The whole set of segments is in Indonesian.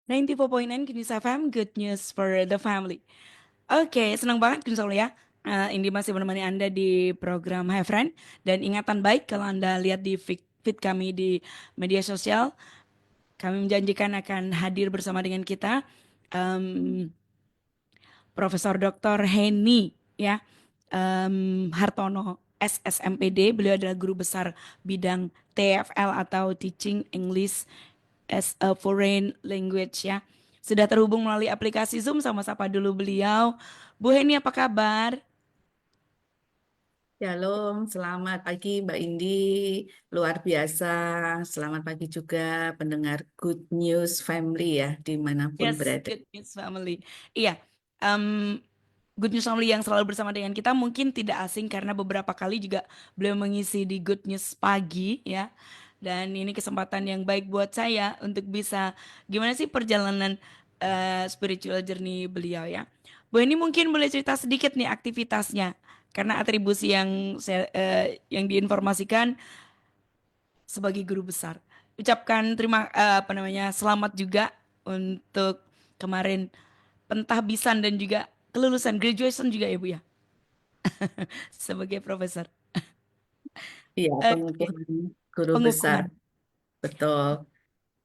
94.9 Good News FM, Good News for the Family. Oke, senang banget Gun Solo ya. Indi masih menemani Anda di program Have Friend. Dan ingatan baik kalau Anda lihat di feed kami di media sosial, kami menjanjikan akan hadir bersama dengan kita em, Profesor Dr. Heni ya, Hartono SSMPD. Beliau adalah guru besar bidang TFL atau Teaching English as a Foreign Language ya. Sudah terhubung melalui aplikasi Zoom, sama sapa dulu beliau. Bu Heni, apa kabar? Shalom, selamat pagi Mbak Indi, luar biasa. Selamat pagi juga pendengar Good News Family ya, dimanapun Yes, berada. Good News Family. Iya, em, Good News Family yang selalu bersama dengan kita mungkin tidak asing karena beberapa kali juga beliau mengisi di Good News pagi ya. Dan ini kesempatan yang baik buat saya untuk bisa gimana sih perjalanan spiritual journey beliau ya. Bu ini mungkin boleh cerita sedikit nih aktivitasnya karena atribusi yang diinformasikan sebagai guru besar. Ucapkan apa namanya selamat juga untuk kemarin pentahbisan dan juga kelulusan graduation juga ya Bu ya sebagai profesor. Iya, Oke, pengukuhan guru besar, pengukuhan. betul.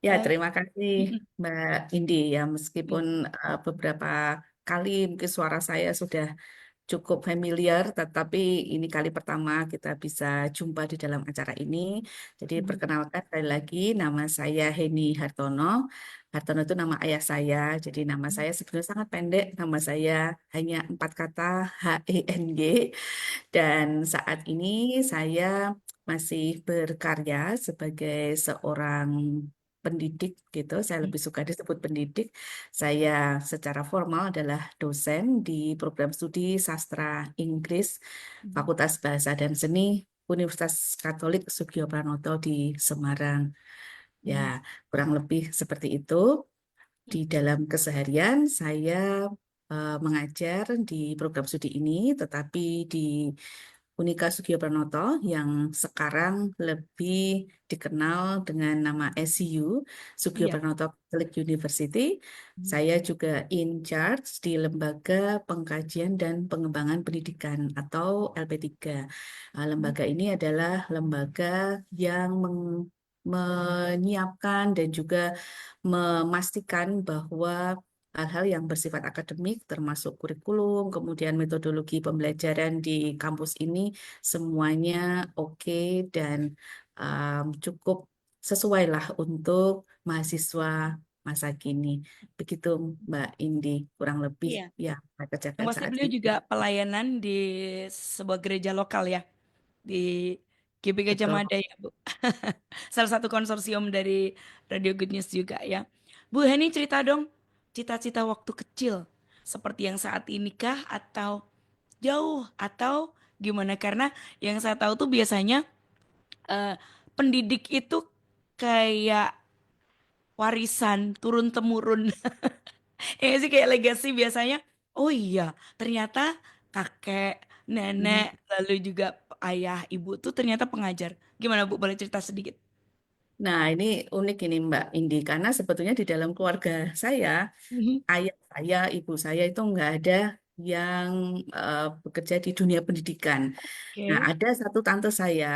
Ya, Eh, terima kasih mm-mm, Mbak Indi ya, mm, meskipun beberapa kali mungkin suara saya sudah cukup familiar, tetapi ini kali pertama kita bisa jumpa di dalam acara ini. Jadi mm, perkenalkan sekali lagi, nama saya Heni Hartono. Hartono itu nama ayah saya, jadi nama mm, saya sebenarnya sangat pendek. Nama saya hanya 4 kata, HENG. Dan saat ini saya masih berkarya sebagai seorang pendidik gitu. Saya mm, lebih suka disebut pendidik. Saya secara formal adalah dosen di program studi sastra Inggris mm, Fakultas Bahasa dan Seni Universitas Katolik Sugio Pranoto di Semarang. Ya, mm, kurang lebih seperti itu. Di dalam keseharian saya mengajar di program studi ini, tetapi di Unika Sugio Pranoto yang sekarang lebih dikenal dengan nama SCU, Sugio iya. Pranoto Catholic University. Mm, Saya juga in charge di Lembaga Pengkajian dan Pengembangan Pendidikan atau LP3. mm, Lembaga ini adalah lembaga yang menyiapkan dan juga memastikan bahwa hal-hal yang bersifat akademik, termasuk kurikulum, kemudian metodologi pembelajaran di kampus ini, semuanya oke dan cukup sesuai lah untuk mahasiswa masa kini. Begitu Mbak Indi, kurang lebih Iya. ya saya Yang kerjakan pasti saat beliau ini. juga pelayanan di sebuah gereja lokal ya di GBK Betul. Jamada ya Bu. Salah satu konsorsium dari Radio Good News juga ya. Bu Heni cerita dong cita-cita waktu kecil seperti yang saat ini kah atau jauh atau gimana? Karena yang saya tahu tuh biasanya eh, pendidik itu kayak warisan turun temurun. Ya nggak sih kayak legasi biasanya. Oh iya, ternyata kakek, nenek, lalu juga ayah, ibu tuh ternyata pengajar. Gimana Bu? Boleh cerita sedikit? Nah, ini unik ini Mbak Indi, karena sebetulnya di dalam keluarga saya, Mhm. ayah saya, ibu saya itu nggak ada yang bekerja di dunia pendidikan. Nah, Oke. ada satu tante saya,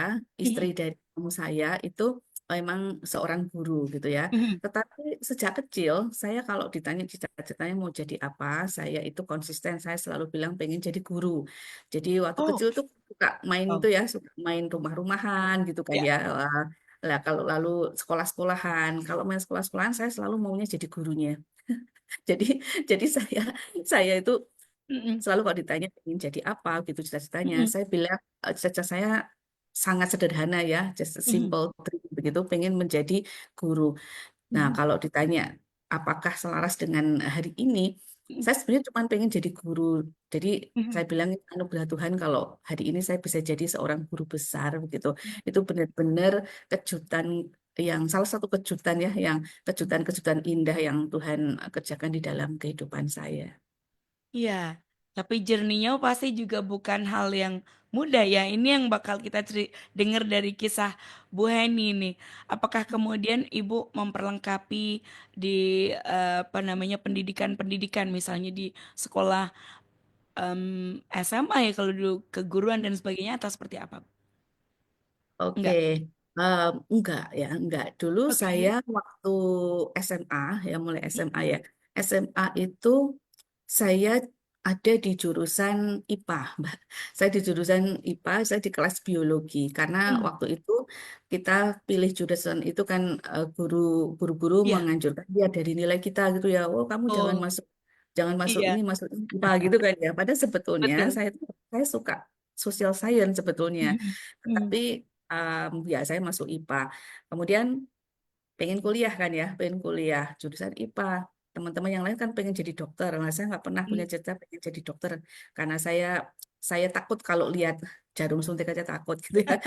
istri Mhm. dari kamu saya, itu memang seorang guru gitu ya. Mhm. Tetapi sejak kecil, saya kalau ditanya cita-citanya mau jadi apa, saya itu konsisten, saya selalu bilang pengen jadi guru. Jadi waktu Oh, kecil tuh suka main oh, itu ya, suka main rumah-rumahan gitu kan ya. ya. Lah kalau lalu sekolah-sekolahan, kalau main sekolah-sekolahan saya selalu maunya jadi gurunya. Jadi jadi saya itu Mhm. selalu kalau ditanya ingin jadi apa gitu cita-citanya, Mhm. saya bilang cita-cita saya sangat sederhana ya, just a Mhm. simple dream begitu, pengen menjadi guru. Nah, Mhm. kalau ditanya apakah selaras dengan hari ini, Mhm. saya sebenarnya cuma pengen jadi guru. Jadi Mhm. saya bilang anugerah Tuhan kalau hari ini saya bisa jadi seorang guru besar begitu. Itu benar-benar kejutan yang salah satu kejutan ya, yang kejutan-kejutan indah yang Tuhan kerjakan di dalam kehidupan saya. Iya, tapi journey-nya pasti juga bukan hal yang muda ya. Ini yang bakal kita dengar dari kisah Bu Heni nih. Apakah kemudian Ibu memperlengkapi di apa namanya pendidikan-pendidikan misalnya di sekolah SMA ya kalau dulu keguruan dan sebagainya atau seperti apa? Oke, Enggak. enggak ya, enggak. Dulu saya Oke. waktu SMA, ya mulai SMA Mm-mm. ya. SMA itu saya ada di jurusan IPA, Mbak. Saya di jurusan IPA, saya di kelas biologi. Karena Mm. waktu itu kita pilih jurusan itu kan guru-guru Iya. menganjurkan dia dari nilai kita gitu ya. Oh, kamu Oh, jangan masuk iya, ini, masuk ini, IPA gitu kan ya. Padahal sebetulnya betul. saya suka social science sebetulnya. Mm-mm. Mm. Tapi ya saya masuk IPA. Kemudian pengen kuliah kan ya, pengen kuliah jurusan IPA. Teman-teman yang lain kan pengen jadi dokter. Nah, saya nggak pernah punya Mm. cita pengen jadi dokter karena saya takut kalau lihat jarum suntik aja takut gitu ya.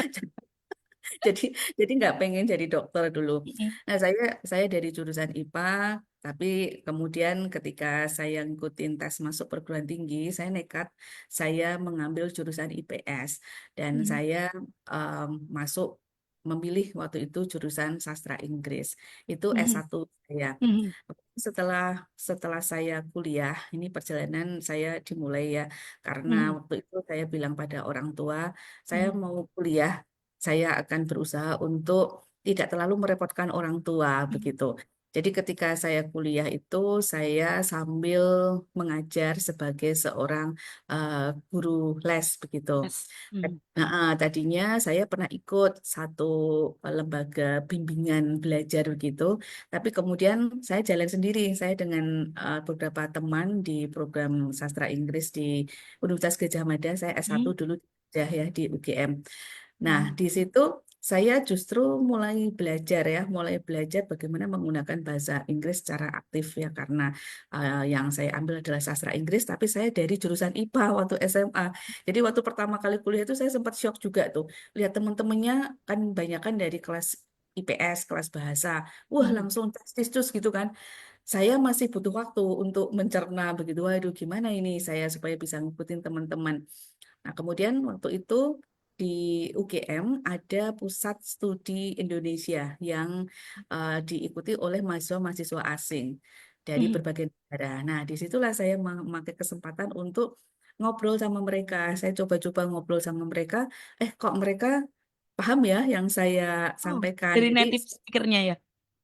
Jadi jadi nggak pengen jadi dokter dulu. Mm-mm. Nah, saya dari jurusan IPA, tapi kemudian ketika saya ngikutin tes masuk perguruan tinggi, saya nekat saya mengambil jurusan IPS dan Mm. saya em, masuk memilih waktu itu jurusan sastra Inggris. Itu Mm. S1 saya. Mm. Setelah setelah saya kuliah, ini perjalanan saya dimulai ya, karena Mm. waktu itu saya bilang pada orang tua, saya Mm. mau kuliah, saya akan berusaha untuk tidak terlalu merepotkan orang tua Mm. begitu. Jadi ketika saya kuliah itu saya sambil mengajar sebagai seorang eh, guru les begitu. Yes. Mm. Tadinya saya pernah ikut satu lembaga bimbingan belajar begitu, tapi kemudian saya jalan sendiri. Saya dengan beberapa teman di program sastra Inggris di Universitas Gadjah Mada, saya S1 Mm. dulu ya di UGM. Nah, Mm. di situ saya justru mulai belajar bagaimana menggunakan bahasa Inggris secara aktif ya karena yang saya ambil adalah sastra Inggris, tapi saya dari jurusan IPA waktu SMA. Jadi waktu pertama kali kuliah itu saya sempat shock juga tuh, lihat teman-temannya kan banyak kan dari kelas IPS, kelas bahasa, wah Mm. langsung tes gitu kan. Saya masih butuh waktu untuk mencerna begitu. Waduh, gimana ini saya supaya bisa ngikutin teman-teman. Nah, kemudian waktu itu di UGM ada pusat studi Indonesia yang diikuti oleh mahasiswa-mahasiswa asing dari Mm. berbagai negara. Nah, disitulah saya memakai kesempatan untuk ngobrol sama mereka. Saya coba-coba ngobrol sama mereka. Kok mereka paham ya yang saya Oh, sampaikan. dari Jadi native speakernya ya?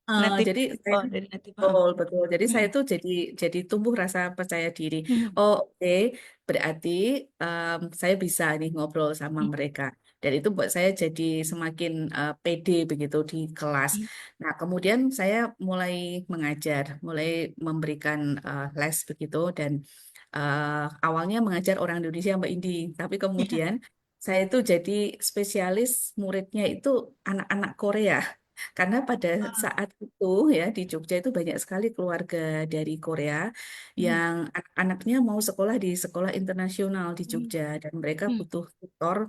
Eh, Native. jadi saya Oh, dari native. Heeh. betul, betul. Jadi saya Mm. tuh jadi tumbuh rasa percaya diri. Mm. Oh, oke, berarti saya bisa nih ngobrol sama Mm. mereka. Dan itu buat saya jadi semakin pede begitu di kelas. Mm. Nah, kemudian saya mulai mengajar, mulai memberikan les begitu dan awalnya mengajar orang Indonesia Mbak Indi, tapi kemudian saya itu jadi spesialis muridnya itu anak-anak Korea. Karena pada Ah. saat itu ya di Jogja itu banyak sekali keluarga dari Korea Mm. yang anak-anaknya mau sekolah di sekolah internasional di Mm. Jogja dan mereka Mm. butuh tutor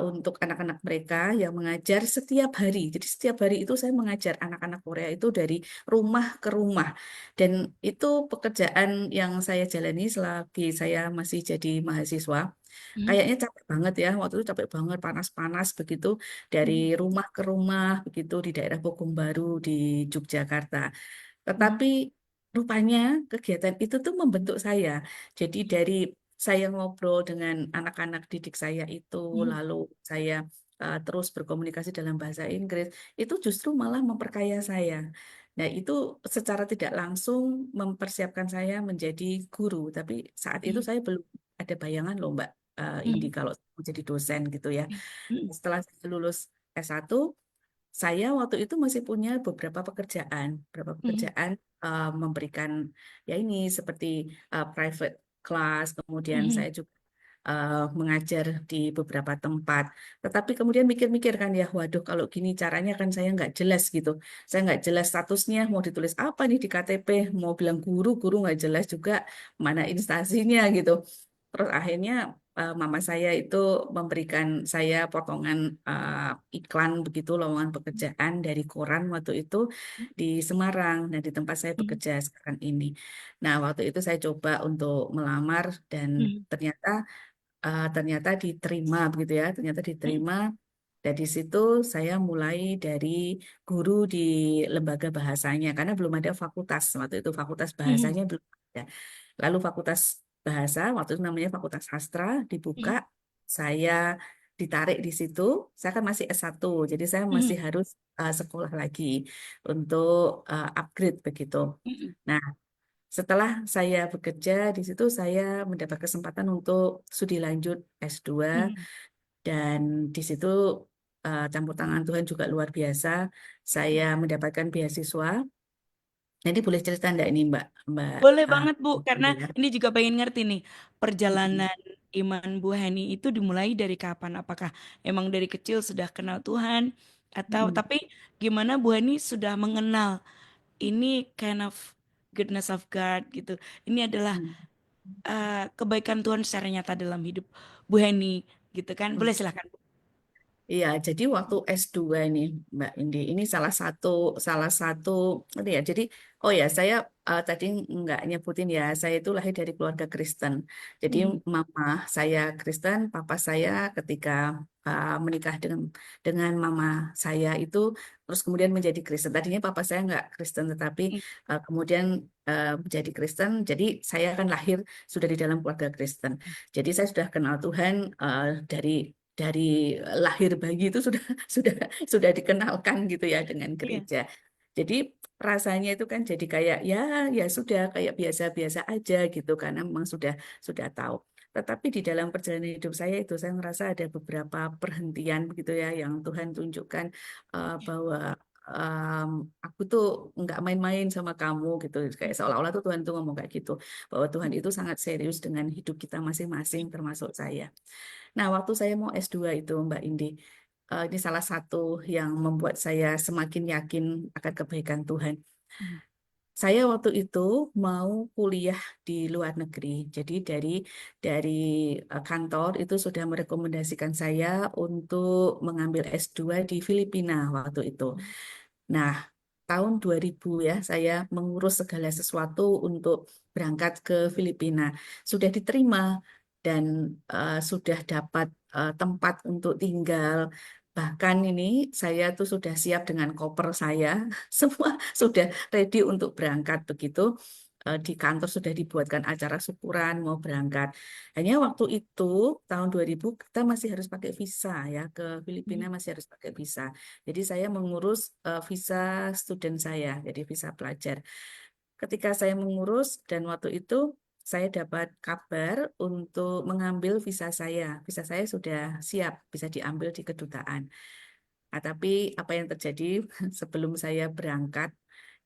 untuk anak-anak mereka yang mengajar setiap hari. Jadi setiap hari itu saya mengajar anak-anak Korea itu dari rumah ke rumah dan itu pekerjaan yang saya jalani selagi saya masih jadi mahasiswa. Mm. Kayaknya capek banget ya, waktu itu capek banget, panas-panas begitu, dari Mm. rumah ke rumah begitu di daerah Pekanbaru di Yogyakarta. Mm. Tetapi rupanya kegiatan itu tuh membentuk saya. Jadi dari saya ngobrol dengan anak-anak didik saya itu, Mm. lalu saya terus berkomunikasi dalam bahasa Inggris, itu justru malah memperkaya saya. Nah, itu secara tidak langsung mempersiapkan saya menjadi guru, tapi saat itu Mm. saya belum ada bayangan loh Mbak Indi Mm. kalau mau jadi dosen gitu ya. Mm. Setelah saya lulus S1, saya waktu itu masih punya beberapa Mm. pekerjaan memberikan ya ini seperti private class, kemudian Mm. saya juga mengajar di beberapa tempat. Tetapi kemudian mikir-mikir kan ya, waduh kalau gini caranya kan saya nggak jelas gitu. Saya nggak jelas statusnya, mau ditulis apa nih di KTP, mau bilang guru, guru nggak jelas juga mana instansinya gitu. Terus akhirnya mama saya itu memberikan saya potongan iklan begitu lowongan pekerjaan dari koran waktu itu di Semarang dan di tempat saya Mm. bekerja sekarang ini. Nah, waktu itu saya coba untuk melamar dan Mm. ternyata ternyata diterima begitu ya, ternyata Mm, diterima. Dan di situ saya mulai dari guru di lembaga bahasanya karena belum ada fakultas waktu itu, fakultas mm, bahasanya belum ada. Lalu fakultas bahasa waktu itu namanya Fakultas Sastra dibuka, mm, saya ditarik di situ. Saya kan masih S1, jadi saya masih mm, harus sekolah lagi untuk upgrade begitu. mm, Nah, setelah saya bekerja di situ, saya mendapat kesempatan untuk studi lanjut S2 mm. dan di situ campur tangan Tuhan juga luar biasa. Saya mendapatkan beasiswa. Jadi boleh cerita enggak ini Mbak Mbak Boleh uh, banget Bu, karena ya? ini juga pengen ngerti nih, Mm-mm. perjalanan iman Bu Heni itu dimulai dari kapan? Apakah emang dari kecil sudah kenal Tuhan? Atau Mm-mm. tapi gimana Bu Heni sudah mengenal ini kind of goodness of God gitu. Ini adalah kebaikan Tuhan secara nyata dalam hidup Bu Heni gitu kan. Mm-mm. Boleh silahkan Bu. Iya, jadi waktu S2 ini Mbak Indi, ini salah satu ini ya. Jadi oh ya, saya tadi nggak nyebutin ya, saya itu lahir dari keluarga Kristen. Jadi Mm, mama saya Kristen, papa saya ketika menikah dengan mama saya itu terus kemudian menjadi Kristen. Tadinya papa saya nggak Kristen, tetapi mm, kemudian menjadi Kristen. Jadi saya kan lahir sudah di dalam keluarga Kristen. Jadi saya sudah kenal Tuhan dari lahir bayi itu sudah sudah sudah dikenalkan gitu ya dengan iya. gereja. Jadi rasanya itu kan jadi kayak ya ya sudah kayak biasa-biasa aja gitu karena memang sudah tahu. Tetapi di dalam perjalanan hidup saya itu saya merasa ada beberapa perhentian begitu ya yang Tuhan tunjukkan bahwa em, aku tuh nggak main-main sama kamu gitu kayak seolah-olah tuh Tuhan tuh ngomong kayak gitu bahwa Tuhan itu sangat serius dengan hidup kita masing-masing termasuk saya. Nah, waktu saya mau S2 itu, Mbak Indi, ini salah satu yang membuat saya semakin yakin akan kebaikan Tuhan. Mm, Saya waktu itu mau kuliah di luar negeri. Jadi dari kantor itu sudah merekomendasikan saya untuk mengambil S2 di Filipina waktu itu. Nah, tahun 2000 ya, saya mengurus segala sesuatu untuk berangkat ke Filipina. Sudah diterima dan sudah dapat tempat untuk tinggal. Bahkan ini saya tuh sudah siap dengan koper saya, semua sudah ready untuk berangkat begitu. Di kantor sudah dibuatkan acara syukuran mau berangkat. Hanya waktu itu tahun 2000 kita masih harus pakai visa ya ke Filipina mm, masih harus pakai visa. Jadi saya mengurus visa student saya, jadi visa pelajar. Ketika saya mengurus dan waktu itu saya dapat kabar untuk mengambil visa saya. Visa saya sudah siap, bisa diambil di kedutaan. Nah, tapi apa yang terjadi sebelum saya berangkat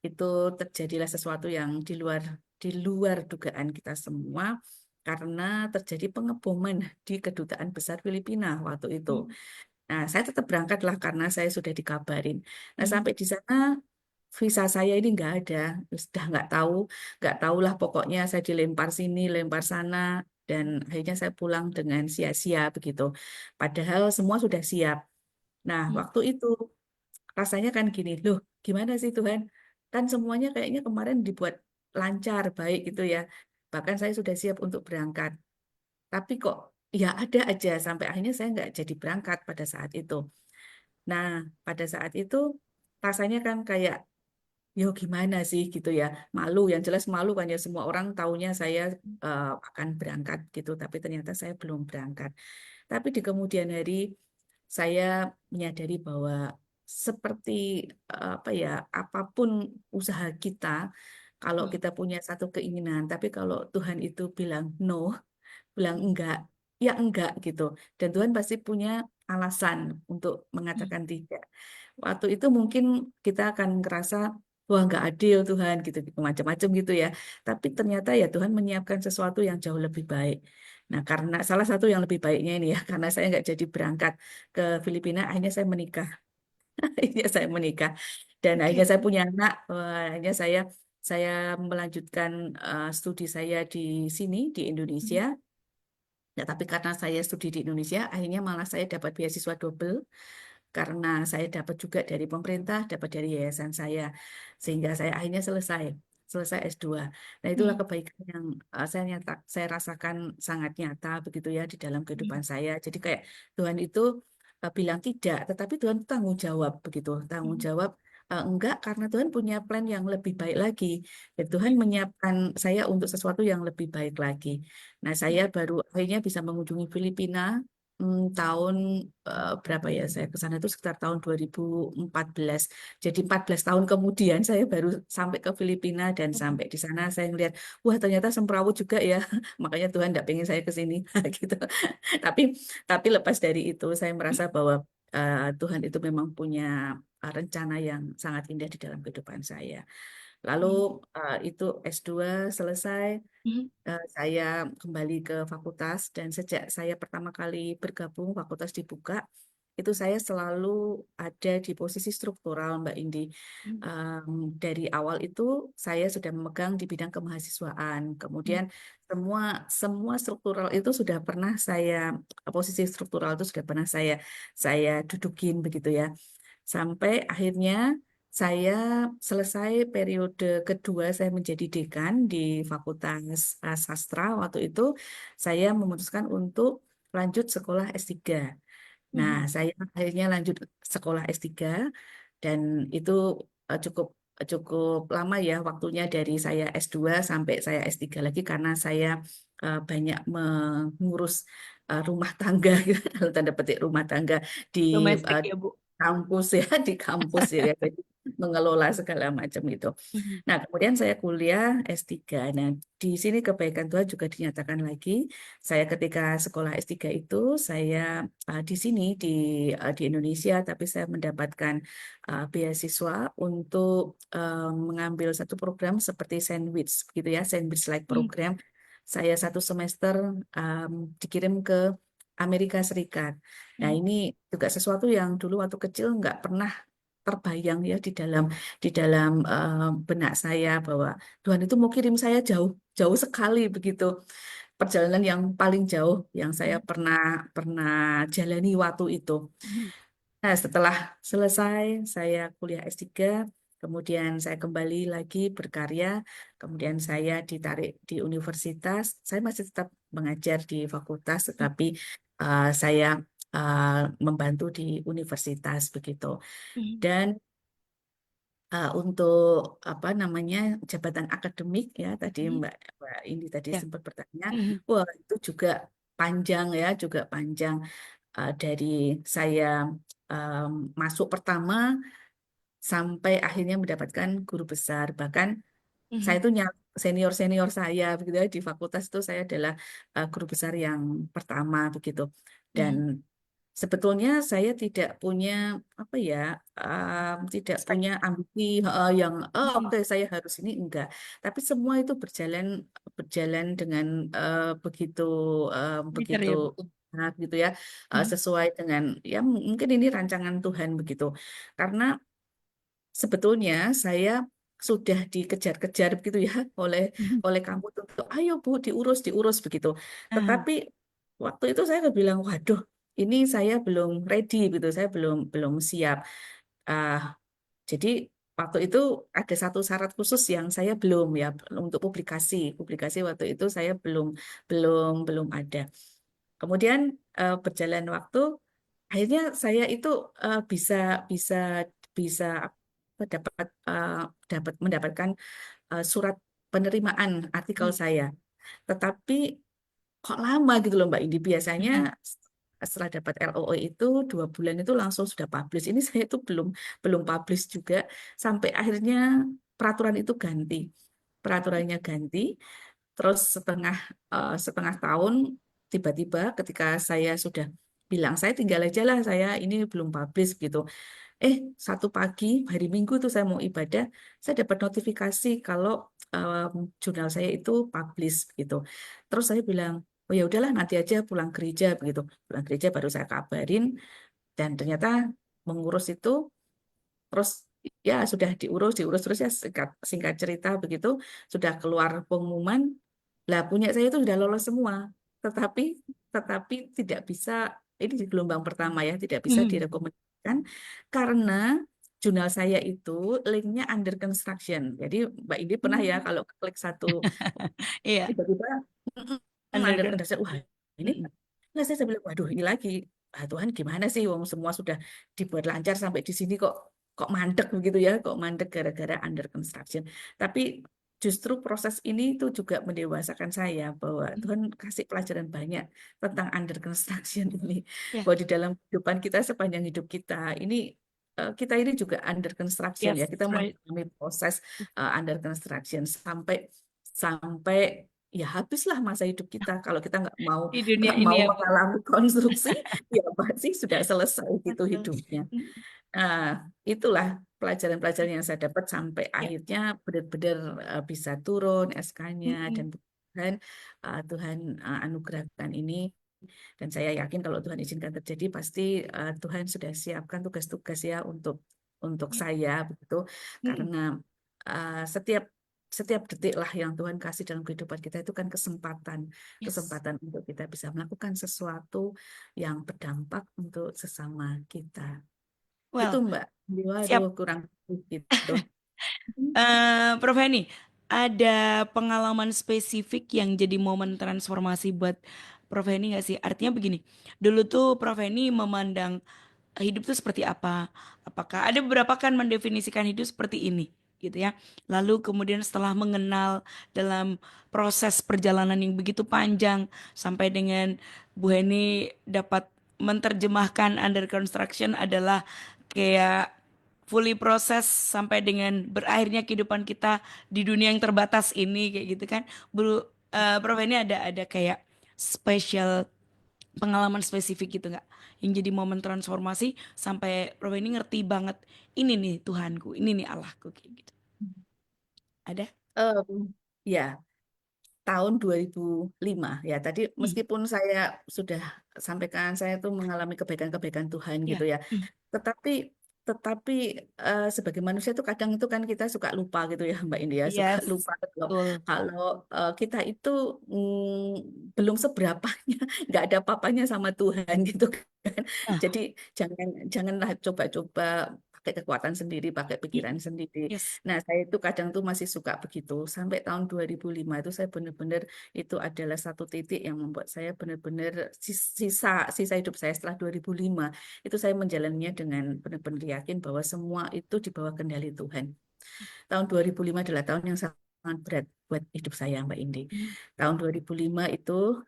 itu terjadilah sesuatu yang di luar dugaan kita semua karena terjadi pengeboman di kedutaan besar Filipina waktu itu. mm, Nah, saya tetap berangkat lah karena saya sudah dikabarin. Nah, mm, sampai di sana visa saya ini nggak ada, sudah nggak tahu lah pokoknya saya dilempar sini, lempar sana, dan akhirnya saya pulang dengan sia-sia begitu. Padahal semua sudah siap. Nah, mm, waktu itu rasanya kan gini, loh, gimana sih Tuhan? Kan semuanya kayaknya kemarin dibuat lancar, baik gitu ya. Bahkan saya sudah siap untuk berangkat. Tapi kok ya ada aja sampai akhirnya saya nggak jadi berangkat pada saat itu. Nah, pada saat itu rasanya kan kayak, yo gimana sih gitu ya, malu. Yang jelas malu kan ya semua orang taunya saya akan berangkat gitu, tapi ternyata saya belum berangkat. Tapi di kemudian hari saya menyadari bahwa seperti apa ya, apapun usaha kita, kalau mm, kita punya satu keinginan, tapi kalau Tuhan itu bilang no, bilang mm, enggak, ya enggak gitu. Dan Tuhan pasti punya alasan untuk mm, mengatakan tidak. Waktu itu mungkin kita akan ngerasa, wah enggak adil Tuhan gitu, gitu macam-macam gitu ya. Tapi ternyata ya Tuhan menyiapkan sesuatu yang jauh lebih baik. Nah, karena salah satu yang lebih baiknya ini ya, karena saya nggak jadi berangkat ke Filipina, akhirnya saya menikah. Akhirnya saya menikah. Dan akhirnya oke. saya punya anak. Akhirnya saya melanjutkan studi saya di sini di Indonesia. Mm, Ya, tapi karena saya studi di Indonesia, akhirnya malah saya dapat beasiswa double karena saya dapat juga dari pemerintah, dapat dari yayasan saya, sehingga saya akhirnya selesai. selesai S2. Nah, itulah Mhm. kebaikan yang saya rasakan sangat nyata begitu ya di dalam Mhm. kehidupan saya. Jadi kayak Tuhan itu bilang tidak, tetapi Tuhan itu tanggung jawab begitu. Tanggung Mhm. jawab enggak, karena Tuhan punya plan yang lebih baik lagi. Dan Tuhan Mhm. menyiapkan saya untuk sesuatu yang lebih baik lagi. Nah, saya baru akhirnya bisa mengunjungi Filipina tahun berapa ya? Saya ke sana itu sekitar tahun 2014. Jadi 14 tahun kemudian saya baru sampai ke Filipina, dan Mhm. sampai di sana saya ngelihat, wah ternyata semrawut juga ya. Makanya Tuhan tidak pengen saya ke sini gitu. Tapi lepas dari itu saya merasa bahwa Tuhan itu memang punya rencana yang sangat indah di dalam kehidupan saya. Lalu Mhm. itu S2 selesai, Mhm. saya kembali ke fakultas, dan sejak saya pertama kali bergabung fakultas dibuka, itu saya selalu ada di posisi struktural, Mbak Indi. Mhm. Dari awal itu saya sudah memegang di bidang kemahasiswaan. Mhm. Kemudian semua semua struktural itu sudah pernah saya posisi struktural itu sudah pernah saya dudukin begitu ya. Sampai akhirnya saya selesai periode kedua saya menjadi dekan di Fakultas Sastra. Waktu itu saya memutuskan untuk lanjut sekolah S3. Nah, Mhm. saya akhirnya lanjut sekolah S3, dan itu cukup cukup lama ya waktunya, dari saya S2 sampai saya S3 lagi, karena saya banyak mengurus rumah tangga dalam tanda petik rumah tangga di Domestik eh, ya, Bu. kampus ya, di kampus ya, jadi mengelola segala macam itu. Mhm. Nah, kemudian saya kuliah S3. Nah, di sini kebaikan Tuhan juga dinyatakan lagi. Saya ketika sekolah S3 itu, saya di sini di Indonesia, tapi saya mendapatkan beasiswa untuk mengambil satu program seperti sandwich gitu ya, sandwich like Mhm. program. Saya satu semester dikirim ke Amerika Serikat. Nah, Mhm. ini juga sesuatu yang dulu waktu kecil nggak pernah terbayang ya di dalam benak saya, bahwa Tuhan itu mau kirim saya jauh jauh sekali begitu. Perjalanan yang paling jauh yang saya Mhm. pernah pernah jalani waktu itu. Mhm. Nah, setelah selesai saya kuliah S3, kemudian saya kembali lagi berkarya, kemudian saya ditarik di universitas. Saya masih tetap mengajar di fakultas, tetapi saya uh, membantu di universitas begitu. Mhm. Dan untuk apa namanya, jabatan akademik ya, tadi Mhm. Mbak Indi tadi Ya. sempat bertanya, Mhm. wah itu juga panjang ya, juga panjang. Dari saya um, masuk pertama sampai akhirnya mendapatkan guru besar. Bahkan saya Mhm. itu senior-senior saya begitu ya, di fakultas itu saya adalah guru besar yang pertama begitu. Dan Mhm. sebetulnya saya tidak punya apa ya, tidak punya Ekspektasi. ambisi yang Mhm. oke saya harus ini, enggak. Tapi semua itu berjalan berjalan dengan begitu Lancar begitu ya, Bu. gitu ya, Mhm. sesuai dengan ya mungkin ini rancangan Tuhan begitu. Karena sebetulnya saya sudah dikejar-kejar begitu ya oleh Mhm. kampus untuk ayo Bu diurus diurus begitu. Ah. Tetapi waktu itu saya bilang, waduh, ini saya belum ready gitu, saya belum belum siap. Ah, jadi waktu itu ada satu syarat khusus yang saya belum ya, untuk publikasi. Publikasi waktu itu saya belum belum ada. Kemudian berjalan waktu, akhirnya saya itu bisa bisa bisa apa, dapat mendapatkan surat penerimaan artikel Mhm. saya. Tetapi kok lama gitu loh Mbak Indi. Biasanya Mhm. setelah dapat LOE itu 2 bulan itu langsung sudah publish. Ini saya itu belum belum publish juga, sampai akhirnya peraturan itu ganti. Peraturannya ganti. Terus setengah tahun, tiba-tiba ketika saya sudah bilang saya tinggal aja lah, saya ini belum publish gitu. Satu pagi hari Minggu tuh saya mau ibadah, saya dapat notifikasi kalau jurnal saya itu publish gitu. Terus saya bilang, oh ya udahlah nanti aja pulang gereja begitu. Pulang gereja baru saya kabarin, dan ternyata mengurus itu terus ya sudah diurus diurus terus ya, singkat singkat cerita begitu, sudah keluar pengumuman, lah punya saya itu sudah lolos semua, tetapi tidak bisa, ini di gelombang pertama ya, tidak bisa Mhm. direkomendasikan karena jurnal saya itu linknya under construction. Jadi Mbak Indi pernah ya Hmm. kalau klik satu Iya, tiba-tiba under under construction, wah construction. ini Mm-mm. nggak, saya bilang waduh ini lagi. Ah, Tuhan gimana sih, wong semua sudah dibuat lancar sampai di sini kok kok mandek begitu ya, kok mandek gara-gara under construction. Tapi justru proses ini itu juga mendewasakan saya bahwa Mm. Tuhan kasih pelajaran banyak tentang under construction ini, Ya, bahwa di dalam kehidupan kita sepanjang hidup kita ini, kita ini juga under construction ya, yes, kita that's right. mengalami proses under construction sampai sampai ya habislah masa hidup kita kalau kita Di dunia nggak ini mau ya, Bu. mengalami konstruksi, ya pasti sudah selesai gitu Betul. hidupnya. Mm. Nah, itulah pelajaran-pelajaran yang saya dapat sampai Ya. akhirnya benar-benar bisa turun SK-nya, dan Mm-mm. Tuhan Tuhan anugerahkan ini, dan saya yakin kalau Tuhan izinkan terjadi pasti Tuhan sudah siapkan tugas-tugas ya untuk Ya. saya begitu, Mm-mm. karena setiap setiap detik lah yang Tuhan kasih dalam kehidupan kita itu kan kesempatan Yes. kesempatan untuk kita bisa melakukan sesuatu yang berdampak untuk sesama kita. Itu Well, Mbak. Waduh, siap. kurang lebih gitu. Prof. Heni, ada pengalaman spesifik yang jadi momen transformasi buat Prof. Heni nggak sih? Artinya begini, dulu tuh Prof. Heni memandang hidup itu seperti apa? Apakah ada beberapa kan mendefinisikan hidup seperti ini, gitu ya. Lalu kemudian setelah mengenal dalam proses perjalanan yang begitu panjang sampai dengan Bu Heni dapat menerjemahkan under construction adalah kayak fully proses sampai dengan berakhirnya kehidupan kita di dunia yang terbatas ini kayak gitu kan. Prof ini ada kayak special pengalaman spesifik gitu nggak? Yang jadi momen transformasi sampai Prof ini ngerti banget ini nih Tuhanku, ini nih Allahku kayak gitu. Ada? Ya, tahun 2005 ya. Tadi Hmm, meskipun saya sudah sampaikan saya tuh mengalami kebaikan-kebaikan Tuhan gitu ya. ya. Hmm. Tetapi tetapi sebagai manusia tuh kadang itu kan kita suka lupa gitu ya Mbak India, suka Yes, lupa kalau betul. kalau kita itu belum seberapanya, nggak ada papanya sama Tuhan gitu kan. Ah, Jadi janganlah coba-coba pakai kekuatan sendiri, pakai pikiran mm-mm. sendiri. Yes. Nah, saya itu kadang tuh masih suka begitu. Sampai tahun 2005 itu saya benar-benar, itu adalah satu titik yang membuat saya benar-benar sisa sisa hidup saya setelah 2005 itu saya menjalaninya dengan benar-benar yakin bahwa semua itu di bawah kendali Tuhan. Tahun 2005 adalah tahun yang sangat berat buat hidup saya, Mbak Indi. Mm. Tahun 2005 itu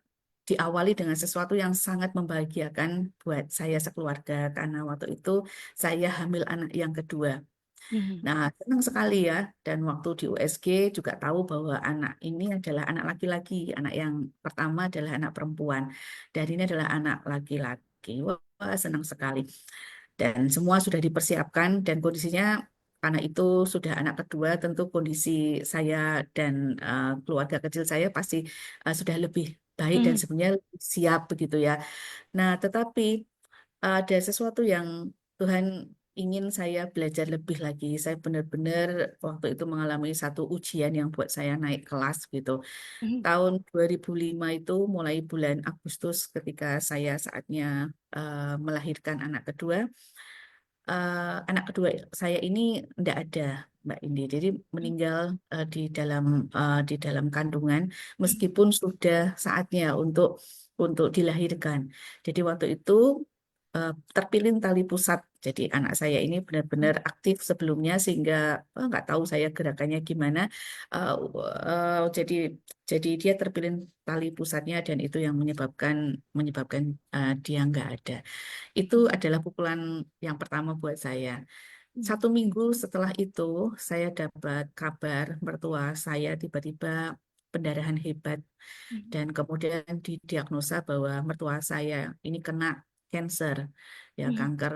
diawali dengan sesuatu yang sangat membahagiakan buat saya sekeluarga, karena waktu itu saya hamil anak yang kedua. Mhm. Nah, senang sekali ya. Dan waktu di USG juga tahu bahwa anak ini adalah anak laki-laki. Anak yang pertama adalah anak perempuan. Dan ini adalah anak laki-laki. Wah, senang sekali. Dan semua sudah dipersiapkan dan kondisinya, karena itu sudah anak kedua, tentu kondisi saya dan keluarga kecil saya pasti sudah lebih baik dan Mhm. sebenarnya siap begitu ya. Nah, tetapi ada sesuatu yang Tuhan ingin saya belajar lebih lagi. Saya benar-benar waktu itu mengalami satu ujian yang buat saya naik kelas gitu. Mhm. Tahun 2005 itu mulai bulan Agustus ketika saya saatnya melahirkan anak kedua. Anak kedua saya ini tidak ada, Mbak Indi. Jadi meninggal di dalam kandungan Mhm. meskipun sudah saatnya untuk dilahirkan. Jadi waktu itu terpilih tali pusat. Jadi anak saya ini benar-benar aktif sebelumnya sehingga nggak tahu saya gerakannya gimana. Eh, jadi dia terpilih tali pusatnya dan itu yang menyebabkan menyebabkan dia nggak ada. Itu adalah pukulan yang pertama buat saya. Mhm. 1 minggu setelah itu, saya dapat kabar mertua saya tiba-tiba pendarahan hebat Mhm. dan kemudian didiagnosa bahwa mertua saya ini kena cancer, ya Mhm. kanker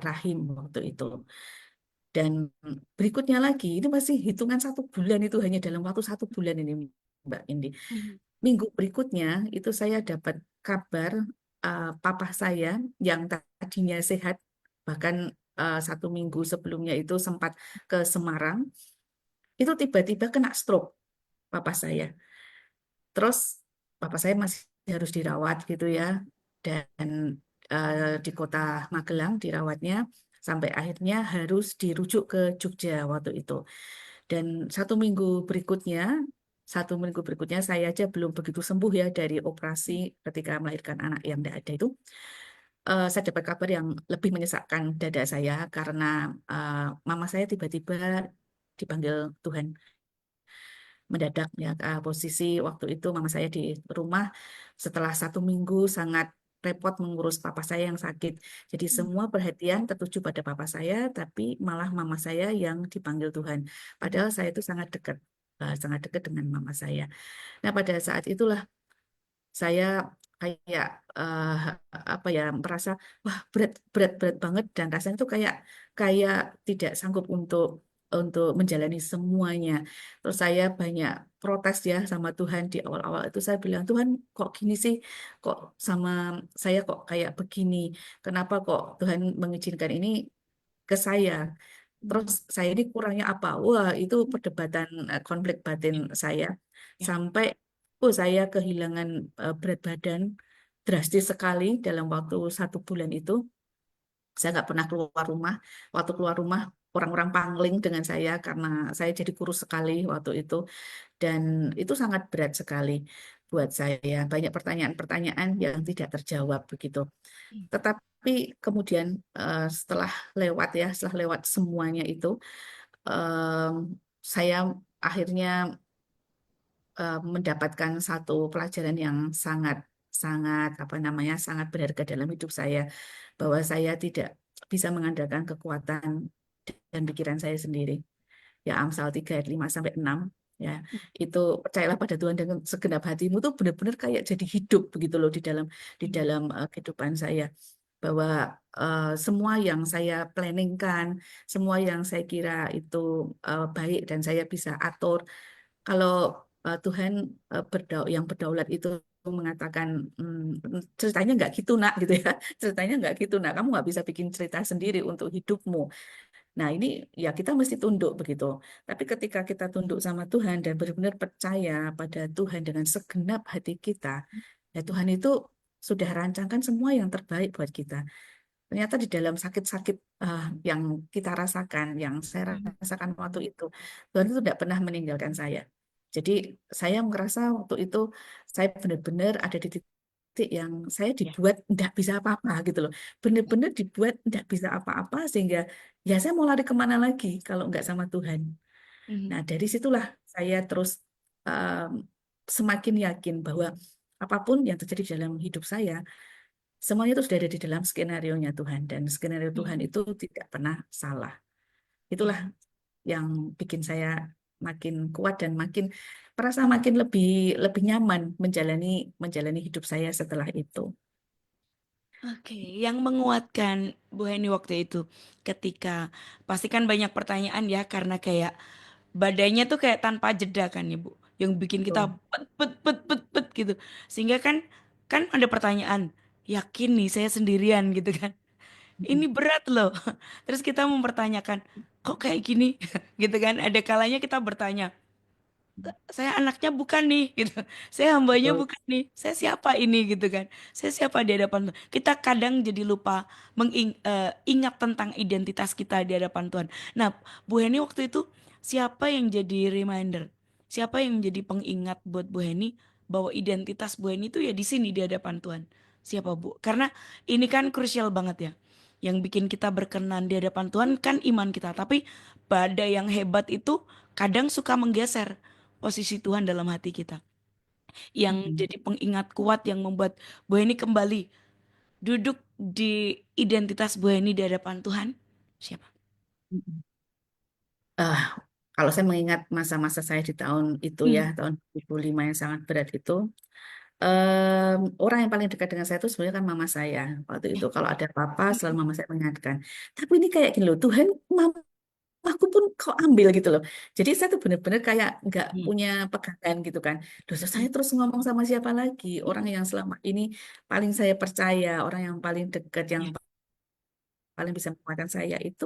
rahim waktu itu. Dan berikutnya lagi, ini masih hitungan 1 bulan, itu hanya dalam waktu 1 bulan ini, Mbak Indi. Mhm. Minggu berikutnya itu saya dapat kabar papa saya yang tadinya sehat, bahkan 1 minggu sebelumnya itu sempat ke Semarang, itu tiba-tiba kena stroke papa saya. Terus papa saya masih harus dirawat gitu ya, dan di kota Magelang dirawatnya. sampai akhirnya harus dirujuk ke Jogja waktu itu. Dan satu minggu berikutnya saya aja belum begitu sembuh ya dari operasi ketika melahirkan anak yang tidak ada itu. Saya dapat kabar yang lebih menyesakkan dada saya karena mama saya tiba-tiba dipanggil Tuhan mendadak ya. Posisi waktu itu mama saya di rumah setelah 1 minggu sangat repot mengurus papa saya yang sakit. Jadi semua perhatian tertuju pada papa saya, tapi malah mama saya yang dipanggil Tuhan. Padahal saya itu sangat dekat dengan mama saya. Nah, pada saat itulah saya kayak apa ya merasa wah berat berat berat banget dan rasanya tuh kayak kayak tidak sanggup untuk menjalani semuanya. Terus saya banyak protes ya sama Tuhan di awal-awal itu saya bilang Tuhan kok gini sih kok sama saya kok kayak begini kenapa kok Tuhan mengizinkan ini ke saya. Terus saya ini kurangnya apa? Wah, itu perdebatan konflik batin saya Ya. sampai saya kehilangan berat badan drastis sekali dalam waktu 1 bulan itu. Saya nggak pernah keluar rumah. Waktu keluar rumah orang-orang pangling dengan saya karena saya jadi kurus sekali waktu itu dan itu sangat berat sekali buat saya. Banyak pertanyaan-pertanyaan yang tidak terjawab begitu. Tetapi kemudian setelah lewat semuanya itu, em, saya akhirnya mendapatkan satu pelajaran yang sangat sangat apa namanya sangat berharga dalam hidup saya bahwa saya tidak bisa mengandalkan kekuatan dan pikiran saya sendiri. Ya Amsal 3 ayat 5 sampai 6 ya. Itu percayalah pada Tuhan dengan segenap hatimu tuh benar-benar kayak jadi hidup begitu loh di dalam kehidupan saya bahwa semua yang saya planningkan, semua yang saya kira itu baik dan saya bisa atur kalau Tuhan yang berdaulat itu mengatakan ceritanya nggak gitu nak gitu ya ceritanya nggak gitu nak kamu nggak bisa bikin cerita sendiri untuk hidupmu. Nah, ini ya kita mesti tunduk begitu. Tapi ketika kita tunduk sama Tuhan dan benar-benar percaya pada Tuhan dengan segenap hati kita, ya Tuhan itu sudah rancangkan semua yang terbaik buat kita. Ternyata di dalam sakit-sakit yang kita rasakan, yang saya rasakan waktu itu, Tuhan itu tidak pernah meninggalkan saya. Jadi saya merasa waktu itu saya benar-benar ada di titik yang saya Ya. dibuat tidak bisa apa-apa gitu loh. Benar-benar dibuat tidak bisa apa-apa sehingga ya saya mau lari kemana lagi kalau nggak sama Tuhan. Mhm. Nah dari situlah saya terus um, semakin yakin bahwa apapun yang terjadi dalam hidup saya, semuanya itu sudah ada di dalam skenario-nya Tuhan dan skenario Tuhan Mhm. itu tidak pernah salah. Itulah Ya. yang bikin saya makin kuat dan makin merasa makin lebih lebih nyaman menjalani menjalani hidup saya setelah itu. Oke, yang menguatkan Bu Heni waktu itu ketika pastikan banyak pertanyaan ya karena kayak badainya tuh kayak tanpa jeda kan ya Bu, yang bikin kita Betul. pet pet pet pet pet gitu. Sehingga kan kan ada pertanyaan, yakin nih saya sendirian gitu kan. Ini berat loh. Terus kita mempertanyakan, kok kayak gini? Gitu kan. Ada kalanya kita bertanya, saya anaknya bukan nih gitu. Saya hambanya Betul. bukan nih. Saya siapa ini gitu kan. Saya siapa di hadapan Tuhan. Kita kadang jadi lupa ingat tentang identitas kita di hadapan Tuhan. Nah, Bu Heni waktu itu siapa yang jadi reminder? Siapa yang jadi pengingat buat Bu Heni bahwa identitas Bu Heni itu ya di sini di hadapan Tuhan. Siapa Bu? Karena ini kan krusial banget ya. Yang bikin kita berkenan di hadapan Tuhan kan iman kita. Tapi badai yang hebat itu kadang suka menggeser posisi Tuhan dalam hati kita. Yang Mm-mm. jadi pengingat kuat yang membuat Bu Heni kembali duduk di identitas Bu Heni di hadapan Tuhan. Siapa? Mm-mm. Ah, kalau saya mengingat masa-masa saya di tahun itu ya, Hmm. tahun 2005 yang sangat berat itu, orang yang paling dekat dengan saya itu sebenarnya kan mama saya. Waktu itu kalau ada apa-apa selalu mama saya mengingatkan. Tapi ini kayak gini loh, Tuhan aku pun kau ambil gitu loh. Jadi saya tuh bener-bener kayak nggak Hmm. punya pegangan gitu kan. Terus Hmm. saya terus ngomong sama siapa lagi? Orang Hmm. yang selama ini paling saya percaya, orang yang paling dekat, yang Ya. paling bisa menguatkan saya itu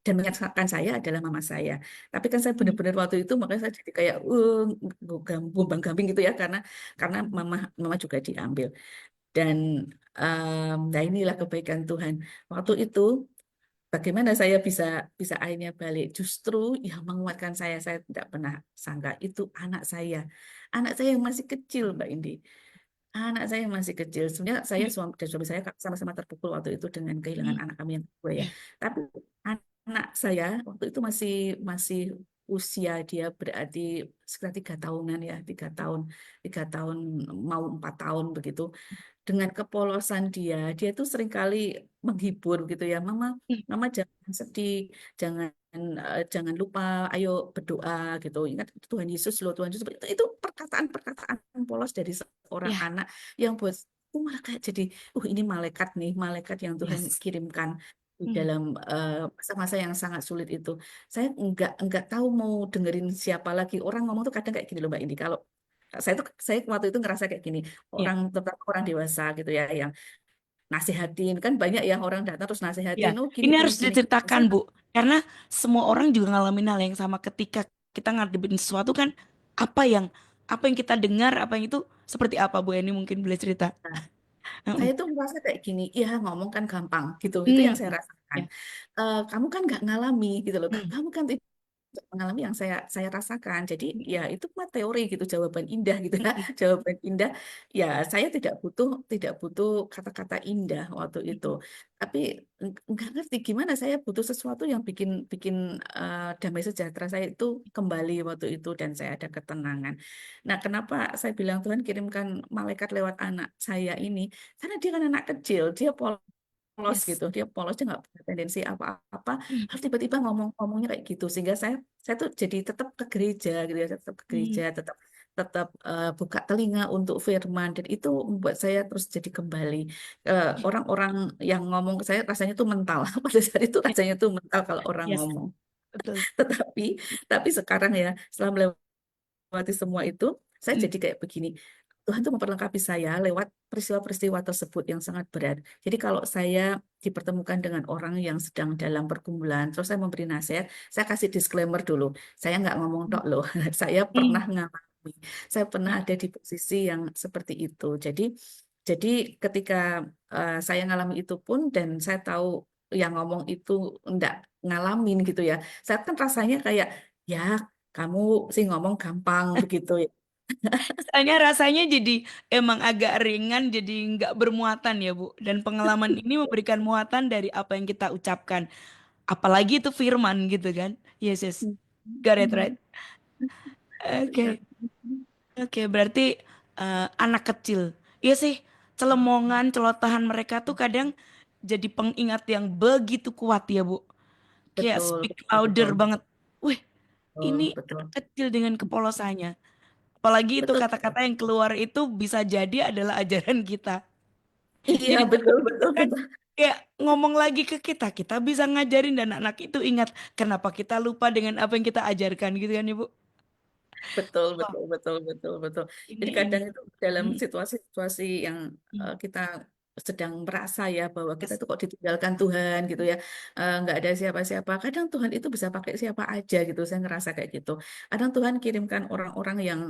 dan menyatakan saya adalah mama saya. Tapi kan saya Hmm. benar-benar waktu itu makanya saya jadi kayak gombang-gambing gitu ya karena mama mama juga diambil. Dan nah inilah kebaikan Tuhan. Waktu itu bagaimana saya bisa bisa akhirnya balik? Justru yang menguatkan saya tidak pernah sangka itu anak saya yang masih kecil, Mbak Indi. Anak saya yang masih kecil. Sebenarnya saya Hmm. suami dan suami saya sama-sama terpukul waktu itu dengan kehilangan Hmm. anak kami yang kedua ya. Ya. Tapi anak saya waktu itu masih masih usia dia berarti sekitar 3 tahunan ya, 3 tahun mau 4 tahun begitu. Dengan kepolosan dia itu seringkali menghibur gitu ya. Mama, Hmm. mama jangan sedih, jangan jangan lupa, ayo berdoa gitu. Ingat Tuhan Yesus loh, Tuhan Yesus. Itu perkataan-perkataan polos dari seorang Ya. anak yang buat aku malah kayak jadi, ini malaikat nih, malaikat yang Tuhan Yes. kirimkan di Hmm. dalam masa-masa yang sangat sulit itu. Saya nggak tahu mau dengerin siapa lagi. Orang ngomong tuh kadang kayak gini loh Mbak Indi. Kalau saya waktu itu ngerasa kayak gini, Ya. orang terutama orang dewasa gitu ya yang nasihatin kan banyak ya orang datang terus Ya. nasihatin gini Ini gini harus gini. diceritakan, Saya, Bu. Karena semua orang juga ngalamin hal yang sama ketika kita ngadepin sesuatu kan apa yang apa yang kita dengar, apa yang itu seperti apa, Bu? Ini mungkin boleh cerita. nah, Hmm. saya tuh merasa kayak gini, ya ngomong kan gampang gitu, itu yang saya Hmm. rasakan. Ya. Kamu kan nggak ngalami gitu loh, Hmm. kamu kan mengalami yang saya rasakan. Jadi ya Hmm. itu mah teori gitu, jawaban indah gitu ya. Hmm. Jawaban indah. Ya saya tidak butuh kata-kata indah waktu itu. Hmm. Tapi nggak ngerti gimana saya butuh sesuatu yang bikin bikin damai sejahtera saya itu kembali waktu itu dan saya ada ketenangan. Nah, kenapa saya bilang Tuhan kirimkan malaikat lewat anak saya ini? Karena dia kan anak kecil, dia polos Yes. gitu, dia polos, dia nggak punya tendensi apa-apa, Hmm. harus tiba-tiba ngomongnya kayak gitu, sehingga saya tuh jadi tetap ke gereja gitu ya, tetap ke Hmm. gereja, tetap tetap buka telinga untuk firman, dan itu membuat saya terus jadi kembali. Orang-orang yang ngomong ke saya rasanya tuh mental pada saat itu Ya. rasanya tuh mental kalau orang Yes. ngomong. Betul. Tetapi sekarang ya setelah melewati semua itu, saya Hmm. jadi kayak begini. Tuhan tuh memperlengkapi saya lewat peristiwa-peristiwa tersebut yang sangat berat. Jadi kalau saya dipertemukan dengan orang yang sedang dalam pergumulan, terus saya memberi nasihat, saya kasih disclaimer dulu. Saya nggak ngomong tok loh. Saya pernah Hmm. ngalami. Saya pernah Ya. ada di posisi yang seperti itu. Jadi ketika saya ngalami itu pun dan saya tahu yang ngomong itu enggak ngalamin gitu ya. Saya kan rasanya kayak ya kamu sih ngomong gampang begitu ya. Soalnya rasanya jadi emang agak ringan, jadi nggak bermuatan ya, Bu. Dan pengalaman ini memberikan muatan dari apa yang kita ucapkan. Apalagi itu firman gitu kan. Yes, yes. Got it, right? Oke. Oke, berarti anak kecil. Iya sih, celemongan, celotehan mereka tuh kadang jadi pengingat yang begitu kuat ya, Bu. Kayak Betul, speak betul, louder betul, banget. Wih, ini betul, anak betul. kecil dengan kepolosannya. Apalagi itu Betul. kata-kata yang keluar itu bisa jadi adalah ajaran kita. Iya, Jadi betul, betul, kan betul. kayak ngomong lagi ke kita, kita bisa ngajarin dan anak itu ingat kenapa kita lupa dengan apa yang kita ajarkan gitu kan Ibu. Betul, Wah, betul, betul, betul, betul. Jadi ini. kadang itu dalam Hmm. situasi-situasi yang Hmm. kita sedang merasa ya bahwa kita Yes. itu kok ditinggalkan Tuhan gitu ya, nggak ada siapa-siapa. Kadang Tuhan itu bisa pakai siapa aja gitu. Saya ngerasa kayak gitu. Kadang Tuhan kirimkan orang-orang yang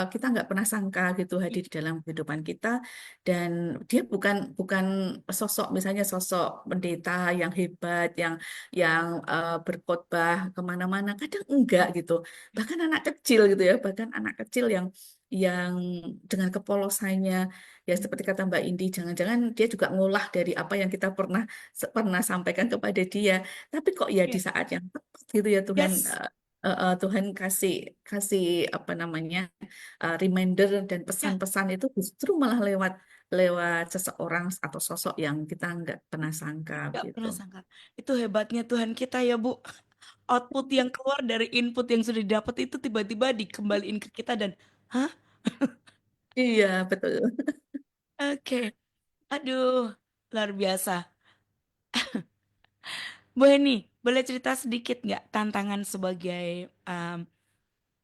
kita nggak pernah sangka gitu hadir di dalam kehidupan kita, dan dia bukan bukan sosok misalnya sosok pendeta yang hebat, yang berkhotbah kemana-mana. Kadang enggak gitu, bahkan anak kecil gitu ya, bahkan anak kecil yang dengan kepolosannya ya seperti kata Mbak Indi, jangan-jangan dia juga ngolah dari apa yang kita pernah sampaikan kepada dia, tapi kok ya di Yes. saat yang tepat gitu ya Tuhan, Yes. Tuhan kasih kasih apa namanya, reminder dan Ya, pesan-pesan itu justru malah lewat lewat seseorang atau sosok yang kita nggak pernah sangka gak gitu. pernah sangka. Itu hebatnya Tuhan kita ya Bu. Output yang keluar dari input yang sudah didapat itu tiba-tiba dikembaliin ke kita dan, hah? Iya, betul. Oke. Aduh, luar biasa. Bu Heni, boleh cerita sedikit nggak tantangan sebagai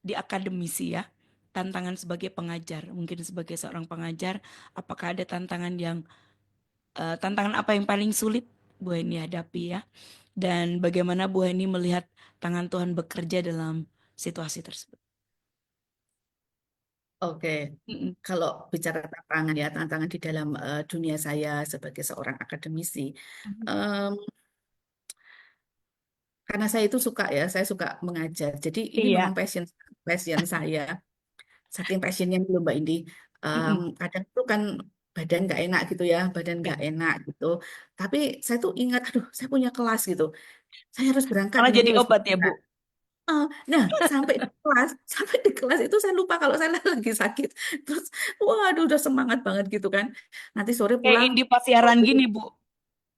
di akademisi ya? Tantangan sebagai pengajar, mungkin sebagai seorang pengajar, apakah ada tantangan apa yang paling sulit Bu Heni hadapi ya? Dan bagaimana Bu Heni melihat tangan Tuhan bekerja dalam situasi tersebut? Oke, Mm-mm. kalau bicara tantangan ya, tantangan di dalam dunia saya sebagai seorang akademisi, Mhm. em, karena saya itu suka ya, saya suka mengajar. Jadi ini memang Iya. passion passion saya. Saking passionnya dulu Mbak Indi. Mm-mm. Kadang tuh kan badan nggak enak gitu ya, badan Ya. nggak enak gitu. Tapi saya tuh ingat, aduh, saya punya kelas gitu. Saya harus berangkat Malah nih, jadi harus obat ya, Bu. berangkat. Nah, sampai di kelas, sampai di kelas itu saya lupa kalau saya lagi sakit. Terus, waduh, udah semangat banget gitu kan. Nanti sore Kayak pulang, Indi oh, pasiaran gitu. gini, Bu.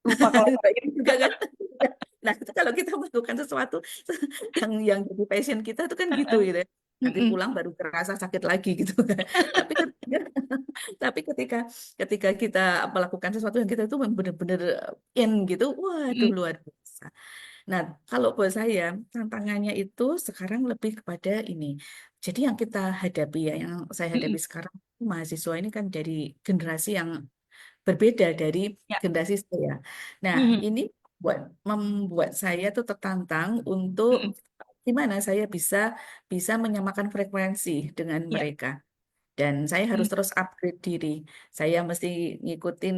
Lupa kalau Kayak gitu juga kan. Nah, itu kalau kita melakukan sesuatu yang jadi passion kita itu kan gitu gitu ya. Nanti Mm-mm. pulang baru kerasa sakit lagi gitu kan. Tapi ketika, tapi ketika kita melakukan sesuatu yang kita itu benar-benar in gitu, waduh Mm-mm. luar biasa. Nah, kalau buat saya, tantangannya itu sekarang lebih kepada ini. Jadi yang kita hadapi ya, yang saya hadapi Mm-mm. sekarang, mahasiswa ini kan dari generasi yang berbeda dari Ya. generasi saya. Nah, Mm-mm. ini membuat saya tuh tertantang untuk Mm-mm. gimana saya bisa bisa menyamakan frekuensi dengan Ya. mereka. Dan saya harus Mm. terus upgrade diri. Saya mesti ngikutin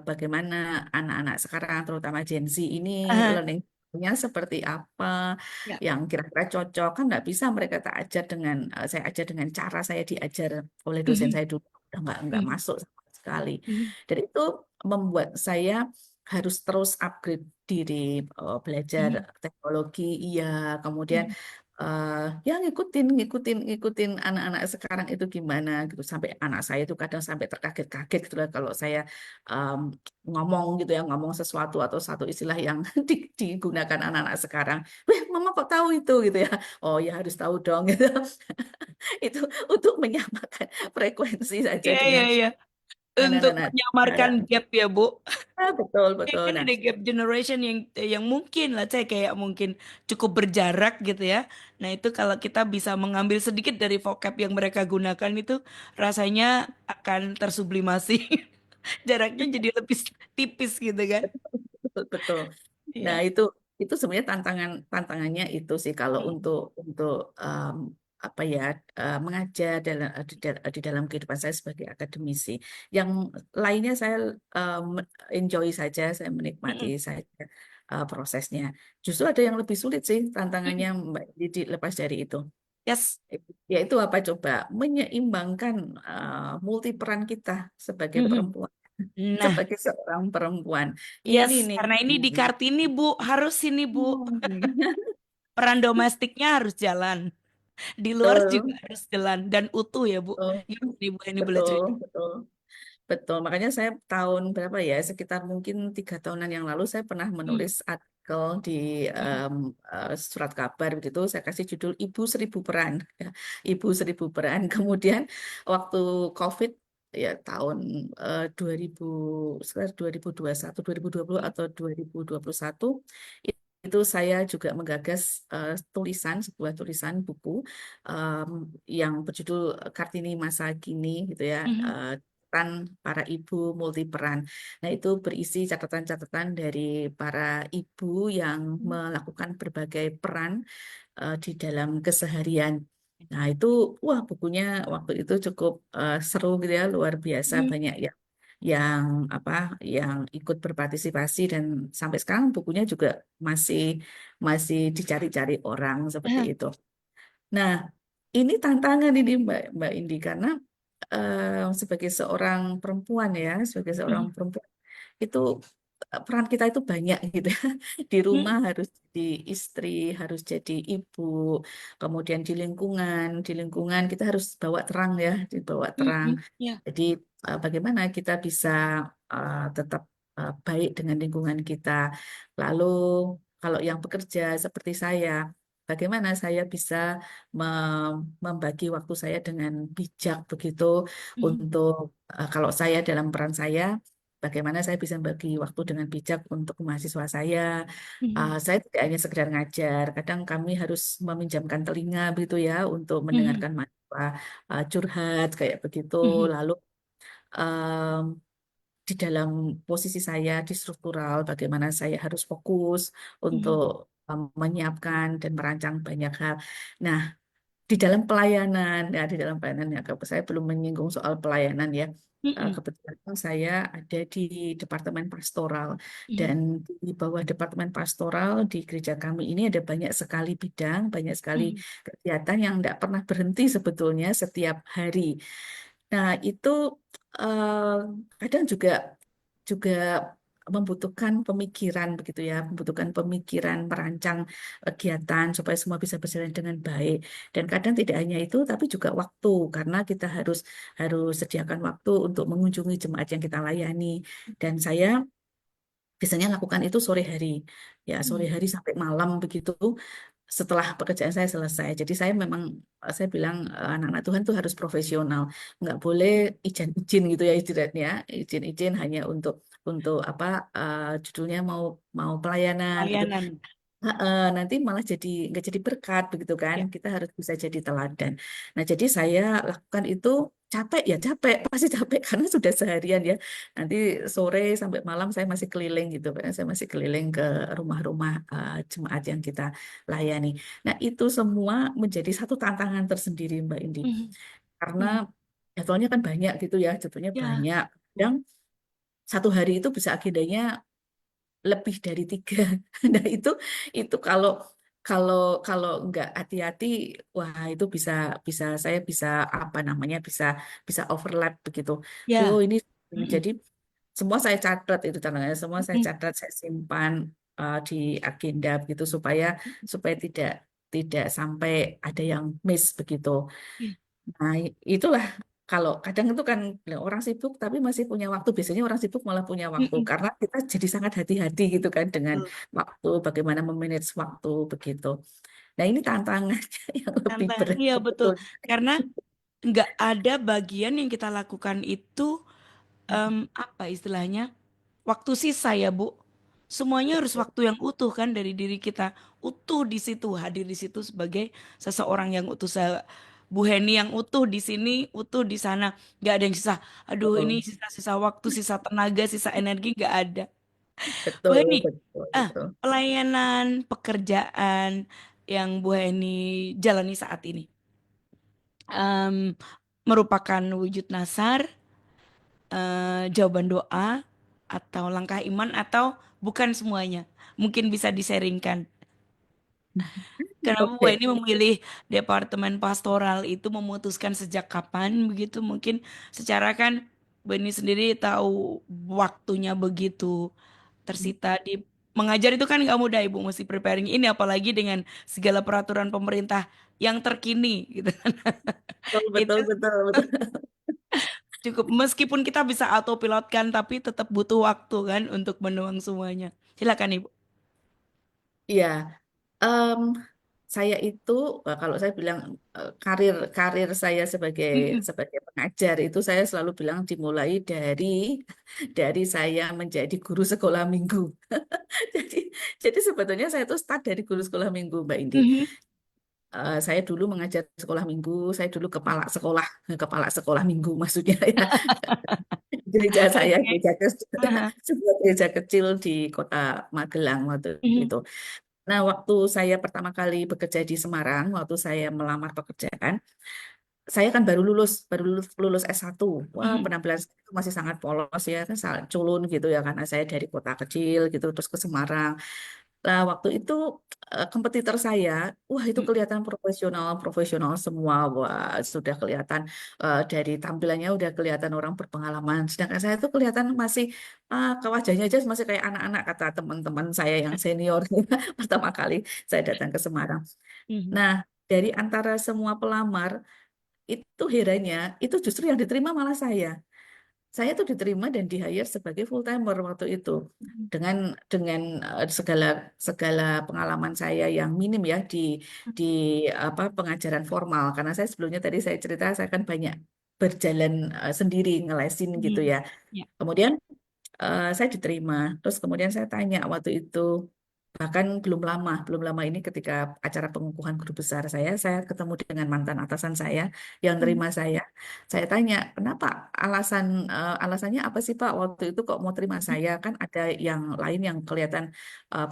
bagaimana anak-anak sekarang, terutama Gen Z ini Ah, learning-nya seperti apa, ya. yang kira-kira cocok. Kan nggak bisa mereka tak ajar dengan, saya ajar dengan cara saya diajar oleh dosen Mhm. saya dulu. Udah nggak Mhm. masuk sama sekali. Mhm. Dan itu membuat saya harus terus upgrade diri, belajar Mhm. teknologi, iya, kemudian Mhm. ya ngikutin anak-anak sekarang itu gimana gitu sampai anak saya itu kadang sampai terkaget-kaget gitu lah kalau saya em, ngomong gitu ya ngomong sesuatu atau satu istilah yang digunakan anak-anak sekarang. Weh, mama kok tahu itu gitu ya? Oh ya harus tahu dong gitu. Itu untuk menyamakan frekuensi saja Iya, iya, dengan iya. Untuk anak-anak menyamarkan sekarang. gap ya, Bu. Betul Ya betul. kan Nah, ada gap generation yang mungkin lah saya kayak mungkin cukup berjarak gitu ya. Nah, itu kalau kita bisa mengambil sedikit dari vocab yang mereka gunakan itu rasanya akan tersublimasi. Jaraknya jadi lebih tipis gitu kan. betul betul. Nah, Iya. itu sebenarnya tantangannya itu sih kalau Mm. untuk apa ya mengajar di dalam kehidupan saya sebagai akademisi. Yang lainnya saya enjoy saja, saya menikmati Mm-mm. saja prosesnya. Justru ada yang lebih sulit sih tantangannya Mm-mm. Mbak Didi lepas dari itu. Yes. Yaitu apa coba? Menyeimbangkan multi peran kita sebagai Mhm. perempuan, Nah, sebagai seorang perempuan. Ini yes, nih. karena ini di Kartini, Bu, harus ini, Bu. Hmm. Peran domestiknya harus jalan. Di luar juga Betul, harus jalan dan utuh ya, Bu. betul, Gimana nih, Bu, ini boleh betul, cerita? betul, betul. Makanya saya tahun berapa ya, sekitar mungkin 3 tahunan yang lalu saya pernah Hmm. menulis artikel di Hmm. surat kabar gitu. Saya kasih judul Ibu Seribu Peran, ya. Ibu Seribu Peran. Kemudian waktu COVID ya tahun 2000 sekitar 2021, 2020 Hmm. atau 2021 itu saya juga menggagas sebuah tulisan buku em, yang berjudul Kartini Masa Kini gitu ya, Hmm. catatan para ibu multi peran. Nah, itu berisi catatan-catatan dari para ibu yang melakukan berbagai peran di dalam keseharian. Nah, itu wah bukunya waktu itu cukup seru gitu ya, luar biasa Hmm. banyak ya yang apa yang ikut berpartisipasi dan sampai sekarang bukunya juga masih masih dicari-cari orang seperti Ah. itu. Nah, ini tantangan ini Mbak Indi karena sebagai seorang perempuan ya, sebagai seorang Hmm. perempuan itu peran kita itu banyak gitu ya. Di Hmm. rumah harus jadi istri, harus jadi ibu, kemudian di lingkungan kita harus bawa terang ya, dibawa Hmm. terang. Hmm. Ya. Jadi bagaimana kita bisa tetap baik dengan lingkungan kita. Lalu kalau yang bekerja seperti saya, bagaimana saya bisa membagi waktu saya dengan bijak begitu Hmm. untuk kalau saya dalam peran saya, bagaimana saya bisa bagi waktu dengan bijak untuk mahasiswa saya. Hmm. Saya tidak hanya sekedar ngajar, kadang kami harus meminjamkan telinga begitu ya untuk Hmm. mendengarkan mahasiswa curhat kayak begitu. Hmm. Lalu em, di dalam posisi saya di struktural, bagaimana saya harus fokus Hmm. untuk menyiapkan dan merancang banyak hal. Nah, di dalam pelayanan, ya di dalam pelayanan ya, saya belum menyinggung soal pelayanan ya. Mm-mm. Kebetulan saya ada di Departemen Pastoral Mhm. dan di bawah Departemen Pastoral di gereja kami ini ada banyak sekali bidang, banyak sekali Mhm. kegiatan yang tidak pernah berhenti sebetulnya setiap hari. Nah, itu eh, kadang juga juga membutuhkan pemikiran begitu ya, membutuhkan pemikiran merancang kegiatan supaya semua bisa berjalan dengan baik. Dan kadang tidak hanya itu, tapi juga waktu karena kita harus harus sediakan waktu untuk mengunjungi jemaat yang kita layani. Dan saya biasanya lakukan itu sore hari, ya sore Mhm. hari sampai malam begitu setelah pekerjaan saya selesai. Jadi saya memang saya bilang anak-anak Tuhan tuh harus profesional, nggak boleh izin-izin gitu ya istilahnya, izin-izin hanya untuk apa judulnya mau mau pelayanan gitu. Layanan. Nanti malah jadi nggak jadi berkat begitu kan. Ya. Kita harus bisa jadi teladan. Nah, jadi saya lakukan itu capek ya capek, pasti capek karena sudah seharian ya. Nanti sore sampai malam saya masih keliling gitu, saya masih keliling ke rumah-rumah jemaat yang kita layani. Nah, itu semua menjadi satu tantangan tersendiri Mbak Indi. Mhm. Karena Mhm. jadwalnya kan banyak gitu ya, jadwalnya Ya. banyak. Kadang satu hari itu bisa agendanya lebih dari tiga. Nah itu kalau kalau kalau nggak hati-hati, wah itu bisa bisa saya bisa apa namanya bisa bisa overlap begitu. Oh Ya. ini Mhm. jadi semua saya catat itu caranya, semua saya Mhm. catat, saya simpan di agenda begitu supaya supaya tidak sampai ada yang miss begitu. Ya. Nah, itulah kalau kadang itu kan orang sibuk tapi masih punya waktu. Biasanya orang sibuk malah punya waktu Mhm. karena kita jadi sangat hati-hati gitu kan dengan Betul. waktu, bagaimana memanage waktu begitu. Nah, ini tantangannya yang lebih Tantangan. berat Iya betul. sebetulnya. Karena nggak ada bagian yang kita lakukan itu apa istilahnya? Waktu sisa ya, Bu. Semuanya harus Betul, waktu yang utuh kan dari diri kita. Utuh di situ, hadir di situ sebagai seseorang yang utuh. Bu Heni yang utuh di sini, utuh di sana. Nggak ada yang sisa. Aduh, ini betul, sisa-sisa waktu, sisa tenaga, sisa energi nggak ada. Bu betul, Heni, betul, betul. pelayanan, pekerjaan yang Bu Heni jalani saat ini em, merupakan wujud nasar, jawaban doa, atau langkah iman, atau bukan semuanya. Mungkin bisa disaringkan. Karena Bu Oke. Heni memilih departemen pastoral itu memutuskan sejak kapan begitu. Mungkin secara kan Bu Heni sendiri tahu waktunya begitu tersita di mengajar itu kan nggak mudah Ibu mesti preparing ini apalagi dengan segala peraturan pemerintah yang terkini gitu. Betul, Itu betul, betul, betul. cukup meskipun kita bisa autopilotkan tapi tetap butuh waktu kan untuk menuang semuanya. Silakan Ibu. Iya, em, saya itu kalau saya bilang karir karir saya sebagai Mm-mm. sebagai pengajar itu saya selalu bilang dimulai dari saya menjadi guru sekolah minggu. Jadi jadi sebetulnya saya tuh start dari guru sekolah minggu Mbak Indi. Mhm. Saya dulu mengajar sekolah minggu, saya dulu kepala sekolah minggu maksudnya ya. Gereja saya Oke. gereja kecil, Aha. sebuah gereja kecil di kota Magelang waktu Mhm. itu. Nah, waktu saya pertama kali bekerja di Semarang, waktu saya melamar pekerjaan, saya kan baru lulus S1. Wah, Mhm. penampilan saya itu masih sangat polos ya, kan sangat culun gitu ya, karena saya dari kota kecil gitu, terus ke Semarang. Nah, waktu itu kompetitor saya, wah itu Mhm. kelihatan profesional, profesional semua. Wah, sudah kelihatan dari tampilannya udah kelihatan orang berpengalaman. Sedangkan saya tuh kelihatan masih ke wajahnya aja masih kayak anak-anak kata teman-teman saya yang senior pertama kali saya datang ke Semarang. Mhm. Nah, dari antara semua pelamar itu herannya itu justru yang diterima malah saya. Saya tuh diterima dan di hire sebagai full timer waktu itu Mhm. dengan segala segala pengalaman saya yang minim ya di apa pengajaran formal karena saya sebelumnya tadi saya cerita saya kan banyak berjalan sendiri ngelesin gitu Mhm. ya. Ya. Kemudian saya diterima. Terus kemudian saya tanya waktu itu, bahkan belum lama ini ketika acara pengukuhan guru besar saya ketemu dengan mantan atasan saya yang Mhm. terima saya. Saya tanya, kenapa alasannya apa sih Pak waktu itu kok mau terima saya? Kan ada yang lain yang kelihatan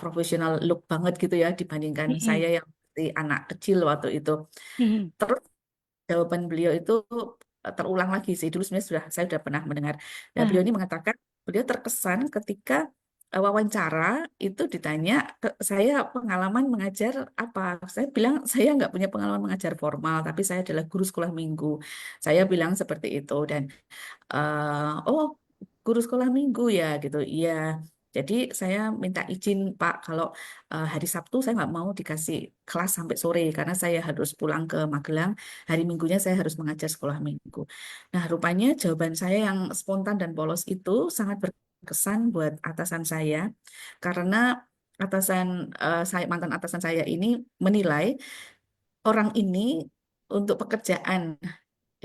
profesional look banget gitu ya dibandingkan saya Mhm. yang seperti anak kecil waktu itu. Mhm. Terus jawaban beliau itu terulang lagi sih. Dulu sebenarnya saya sudah pernah mendengar. Nah, beliau Aha. ini mengatakan beliau terkesan ketika wawancara itu ditanya ke saya pengalaman mengajar apa. Saya bilang saya nggak punya pengalaman mengajar formal, tapi saya adalah guru sekolah minggu. Saya bilang seperti itu dan oh guru sekolah minggu ya gitu. Iya. Jadi saya minta izin Pak kalau hari Sabtu saya nggak mau dikasih kelas sampai sore karena saya harus pulang ke Magelang. Hari Minggunya saya harus mengajar sekolah minggu. Nah, rupanya jawaban saya yang spontan dan polos itu sangat berkesan buat atasan saya karena atasan saya mantan atasan saya ini menilai orang ini untuk pekerjaan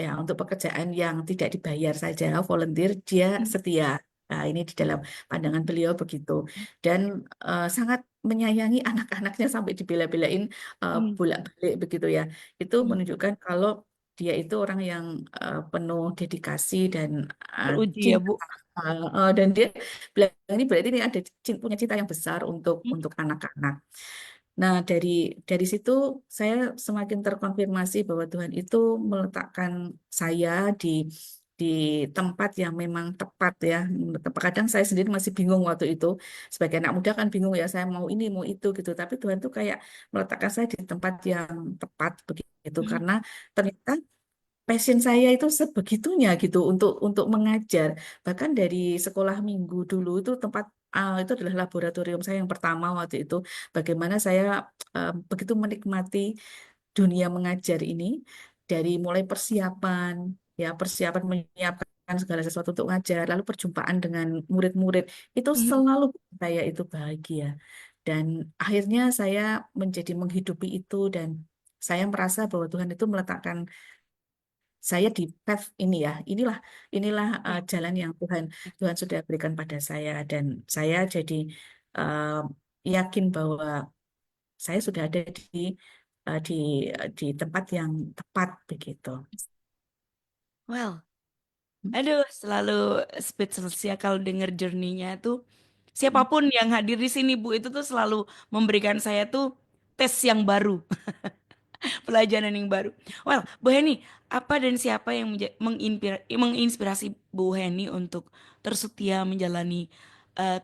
ya untuk pekerjaan yang tidak dibayar saja volunteer dia Mhm. setia. Nah, ini di dalam pandangan beliau begitu dan sangat menyayangi anak-anaknya sampai dibela-belain Mhm. bolak-balik begitu ya. Itu Mhm. menunjukkan kalau dia itu orang yang penuh dedikasi dan Teruji ya cinta. Bu. Dan dia bilang ini berarti ini ada punya cinta yang besar Mhm. untuk anak-anak. Nah, dari situ saya semakin terkonfirmasi bahwa Tuhan itu meletakkan saya di tempat yang memang tepat ya. Kadang saya sendiri masih bingung waktu itu. Sebagai anak muda kan bingung ya, saya mau ini, mau itu gitu. Tapi Tuhan tuh kayak meletakkan saya di tempat yang tepat begitu. Mhm. Karena ternyata passion saya itu sebegitunya gitu untuk mengajar. Bahkan dari sekolah minggu dulu itu tempat itu adalah laboratorium saya yang pertama waktu itu. Bagaimana saya begitu menikmati dunia mengajar ini dari mulai persiapan ya persiapan menyiapkan segala sesuatu untuk ngajar, lalu perjumpaan dengan murid-murid itu Mhm. selalu bikin saya itu bahagia. Dan akhirnya saya menjadi menghidupi itu dan saya merasa bahwa Tuhan itu meletakkan saya di path ini ya, inilah Ya. jalan yang Tuhan Tuhan sudah berikan pada saya dan saya jadi uh, yakin bahwa saya sudah ada uh, di di tempat yang tepat begitu. Well, aduh, selalu speechless ya kalau denger journey-nya tuh. Siapapun yang hadir di sini Bu itu tuh selalu memberikan saya tuh tes yang baru, pelajaran yang baru. Well, Bu Heni, apa dan siapa yang menginspirasi Bu Heni untuk tersetia menjalani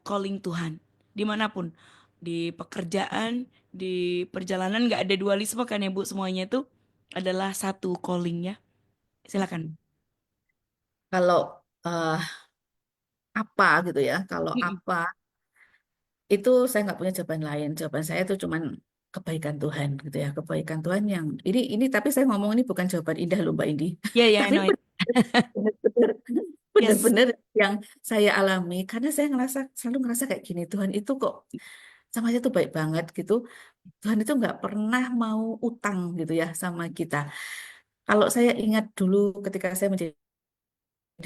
calling Tuhan dimanapun, di pekerjaan, di perjalanan nggak ada dualisme kan ya Bu, semuanya itu adalah satu calling ya. Silakan. Kalau apa gitu ya, kalau Mm-mm. apa itu saya nggak punya jawaban lain. Jawaban saya itu cuman kebaikan Tuhan gitu ya, kebaikan Tuhan yang ini tapi saya ngomong ini bukan jawaban indah loh Mbak Indi, Ya, ya, I tapi know it. benar-benar Yes. benar-benar yang saya alami karena saya selalu ngerasa kayak gini Tuhan itu kok sama saya tuh baik banget gitu. Tuhan itu nggak pernah mau utang gitu ya sama kita. Kalau saya ingat dulu ketika saya menjadi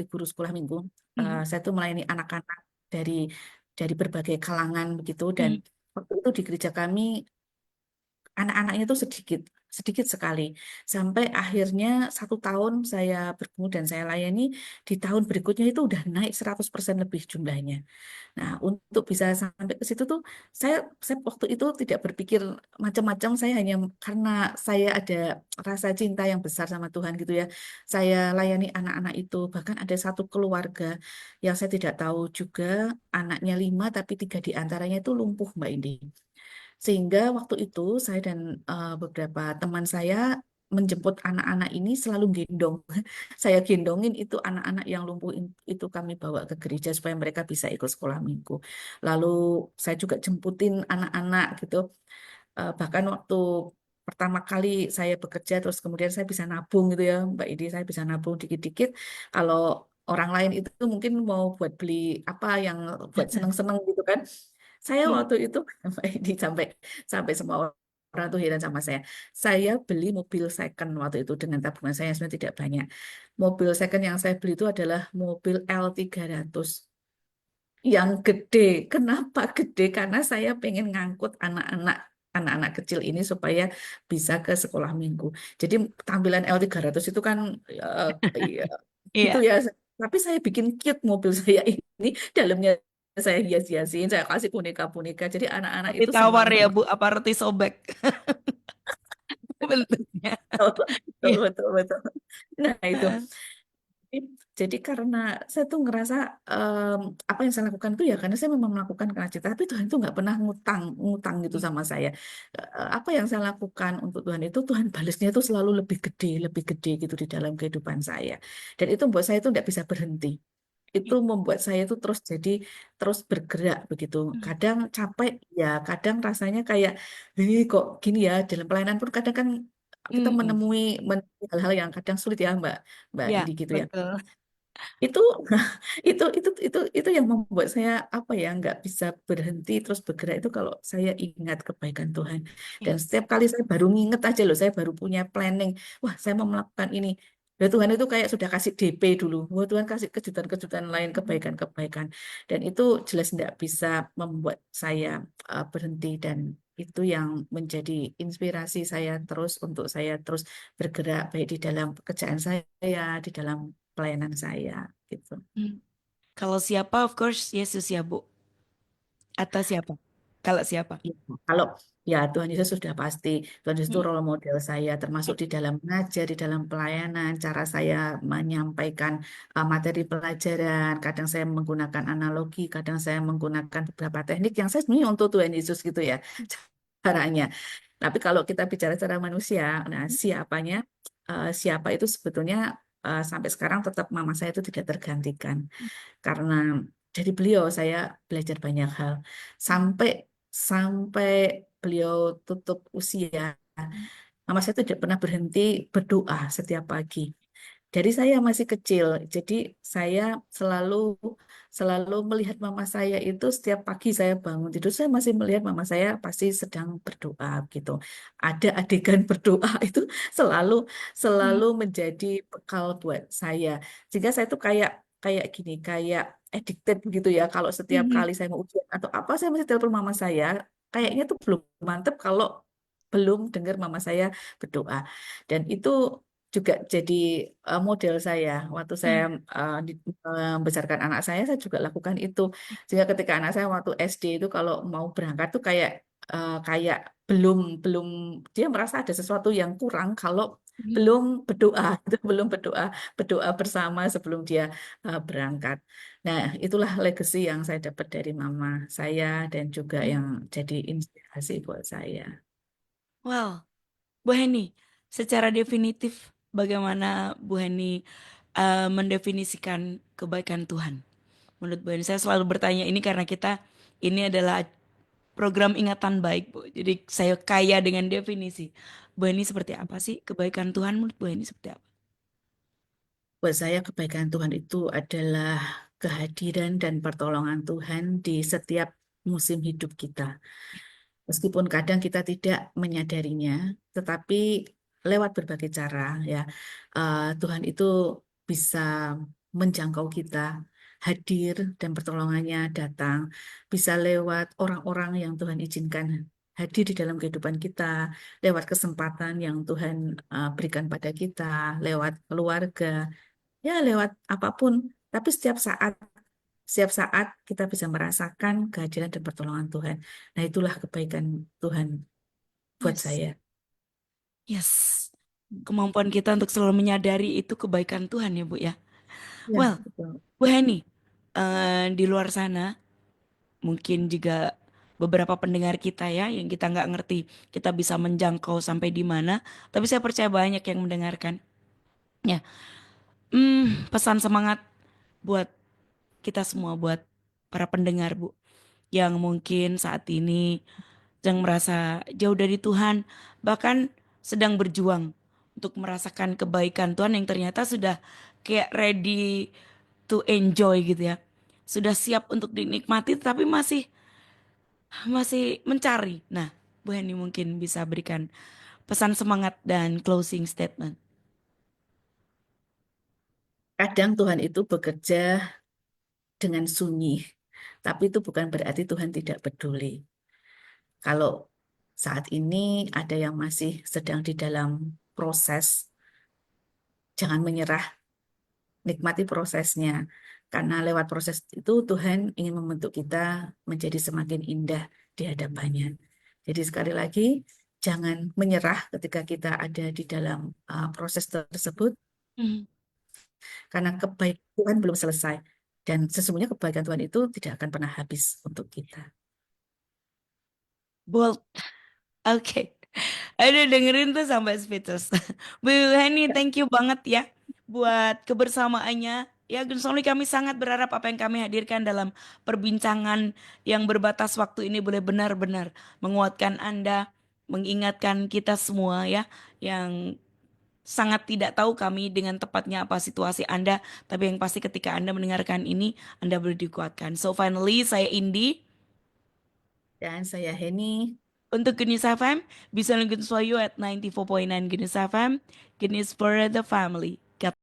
guru sekolah minggu, Mhm. saya tuh melayani anak-anak dari berbagai kalangan begitu dan Mhm. waktu itu di gereja kami anak-anaknya itu sedikit sedikit sekali sampai akhirnya 1 tahun saya berguru dan saya layani di tahun berikutnya itu udah naik 100% lebih jumlahnya. Nah, untuk bisa sampai ke situ tuh saya waktu itu tidak berpikir macam-macam, saya hanya karena saya ada rasa cinta yang besar sama Tuhan gitu ya. Saya layani anak-anak itu, bahkan ada satu keluarga yang saya tidak tahu juga anaknya 5 tapi 3 diantaranya itu lumpuh Mbak Indi. Sehingga waktu itu saya dan beberapa teman saya menjemput anak-anak ini selalu gendong. Saya gendongin itu anak-anak yang lumpuh itu kami bawa ke gereja supaya mereka bisa ikut sekolah minggu. Lalu saya juga jemputin anak-anak gitu. Bahkan waktu pertama kali saya bekerja terus kemudian saya bisa nabung gitu ya Mbak Idi, saya bisa nabung dikit-dikit. Kalau orang lain itu mungkin mau buat beli apa yang buat seneng-seneng gitu kan. Saya Mhm. waktu itu Mbak Idi sampai sampai semua orang tuh heran sama saya. Saya beli mobil second waktu itu dengan tabungan saya yang sebenarnya tidak banyak. Mobil second yang saya beli itu adalah mobil L300 yang gede. Kenapa gede? Karena saya pengen ngangkut anak-anak kecil ini supaya bisa ke sekolah minggu. Jadi tampilan L300 itu kan iya, gitu Iya. ya. Tapi saya bikin cute mobil saya ini dalamnya saya hias-hiasin, saya kasih boneka-boneka. Jadi anak-anak Roti itu senang tawar ya banget. Bu, apa roti sobek? bentuknya. Betul, Iya. betul, betul. Nah, itu. Jadi karena saya tuh ngerasa em, apa yang saya lakukan itu ya karena saya memang melakukan karena cinta, tapi Tuhan itu nggak pernah ngutang, ngutang gitu sama saya. Apa yang saya lakukan untuk Tuhan itu Tuhan balasnya itu selalu lebih gede gitu di dalam kehidupan saya. Dan itu membuat saya itu nggak bisa berhenti. Itu membuat saya itu terus bergerak begitu. Kadang capek ya, kadang rasanya kayak, kok gini ya dalam pelayanan pun kadang kan kita Mm-mm. menemui hal-hal yang kadang sulit ya Mbak Mbak Ya, Indi gitu ya. betul. Itu itu yang membuat saya apa ya nggak bisa berhenti terus bergerak itu kalau saya ingat kebaikan Tuhan. Dan Yes. setiap kali saya baru nginget aja loh, saya baru punya planning, wah saya mau melakukan ini. Ya Tuhan itu kayak sudah kasih DP dulu. Wah Tuhan kasih kejutan-kejutan lain, kebaikan-kebaikan. Dan itu jelas tidak bisa membuat saya berhenti dan itu yang menjadi inspirasi saya terus untuk saya terus bergerak baik di dalam pekerjaan saya, di dalam pelayanan saya gitu. Hmm. Kalau siapa, of course, Yesus ya, Bu. Atau siapa? Kalau siapa? Ya, kalau ya Tuhan Yesus sudah pasti, Tuhan Yesus itu Mm. role model saya, termasuk di dalam mengajar, di dalam pelayanan, cara saya menyampaikan materi pelajaran. Kadang saya menggunakan analogi, kadang saya menggunakan beberapa teknik yang saya sebenarnya untuk Tuhan Yesus gitu ya caranya. Tapi kalau kita bicara secara manusia, nah siapanya, siapa itu sebetulnya sampai sekarang tetap mama saya itu tidak tergantikan karena dari beliau saya belajar banyak hal sampai sampai beliau tutup usia. Mama saya tidak pernah berhenti berdoa setiap pagi. Dari saya masih kecil, jadi saya selalu selalu melihat mama saya itu setiap pagi saya bangun tidur, saya masih melihat mama saya pasti sedang berdoa gitu. Ada adegan berdoa itu selalu selalu Mm. menjadi bekal buat saya. Sehingga saya tuh kayak kayak gini, kayak addicted gitu ya. Kalau setiap Mhm. kali saya mau ujian atau apa, saya mesti telepon mama saya. Kayaknya tuh belum mantep kalau belum dengar mama saya berdoa. Dan itu juga jadi model saya waktu saya Mm. membesarkan anak saya juga lakukan itu sehingga ketika anak saya waktu SD itu kalau mau berangkat tuh kayak kayak belum belum dia merasa ada sesuatu yang kurang kalau Mhm. belum berdoa itu belum berdoa bersama sebelum dia berangkat. Nah, itulah legacy yang saya dapat dari mama saya dan juga yang jadi inspirasi buat saya. Well, Bu Heni, secara definitif bagaimana Bu Heni mendefinisikan kebaikan Tuhan? Menurut Bu Heni, saya selalu bertanya ini karena ini adalah program ingatan baik, Bu. Jadi saya kaya dengan definisi. Bu Heni seperti apa sih kebaikan Tuhan menurut Bu Heni seperti apa? Buat saya kebaikan Tuhan itu adalah kehadiran dan pertolongan Tuhan di setiap musim hidup kita. Meskipun kadang kita tidak menyadarinya, tetapi lewat berbagai cara ya, Tuhan itu bisa menjangkau kita, hadir dan pertolongannya datang, bisa lewat orang-orang yang Tuhan izinkan hadir di dalam kehidupan kita, lewat kesempatan yang Tuhan berikan pada kita, lewat keluarga, ya lewat apapun. Tapi setiap saat kita bisa merasakan kehadiran dan pertolongan Tuhan. Nah, itulah kebaikan Tuhan buat Yes. saya. Yes. Kemampuan kita untuk selalu menyadari itu kebaikan Tuhan ya, Bu ya. Ya, Well, betul. Bu Heni, di luar sana mungkin juga beberapa pendengar kita ya yang kita nggak ngerti kita bisa menjangkau sampai di mana, tapi saya percaya banyak yang mendengarkan. Ya, pesan semangat buat kita semua, buat para pendengar Bu, yang mungkin saat ini sedang merasa jauh dari Tuhan, bahkan sedang berjuang untuk merasakan kebaikan Tuhan yang ternyata sudah kayak ready to enjoy gitu ya. Sudah siap untuk dinikmati tapi masih masih mencari. Nah, Bu Heni mungkin bisa berikan pesan semangat dan closing statement. Kadang Tuhan itu bekerja dengan sunyi, tapi itu bukan berarti Tuhan tidak peduli. Kalau saat ini ada yang masih sedang di dalam proses, jangan menyerah, nikmati prosesnya. Karena lewat proses itu Tuhan ingin membentuk kita menjadi semakin indah di hadapannya. Jadi sekali lagi, jangan menyerah ketika kita ada di dalam proses tersebut, Mhm. karena kebaikan Tuhan belum selesai. Dan sesungguhnya kebaikan Tuhan itu tidak akan pernah habis untuk kita. Bold. Oke. Aduh dengerin tuh sampai speechless. Bu Heni, thank you banget ya buat kebersamaannya. Ya, Gun Somli, kami sangat berharap apa yang kami hadirkan dalam perbincangan yang berbatas waktu ini boleh benar-benar menguatkan Anda, mengingatkan kita semua ya, yang sangat tidak tahu kami dengan tepatnya apa situasi Anda, tapi yang pasti ketika Anda mendengarkan ini, Anda boleh dikuatkan. So finally, saya Indi. Dan saya Heni. Untuk Genis FM, bisa nungguin Swayo at 94.9 Genis FM, Genis for the Family.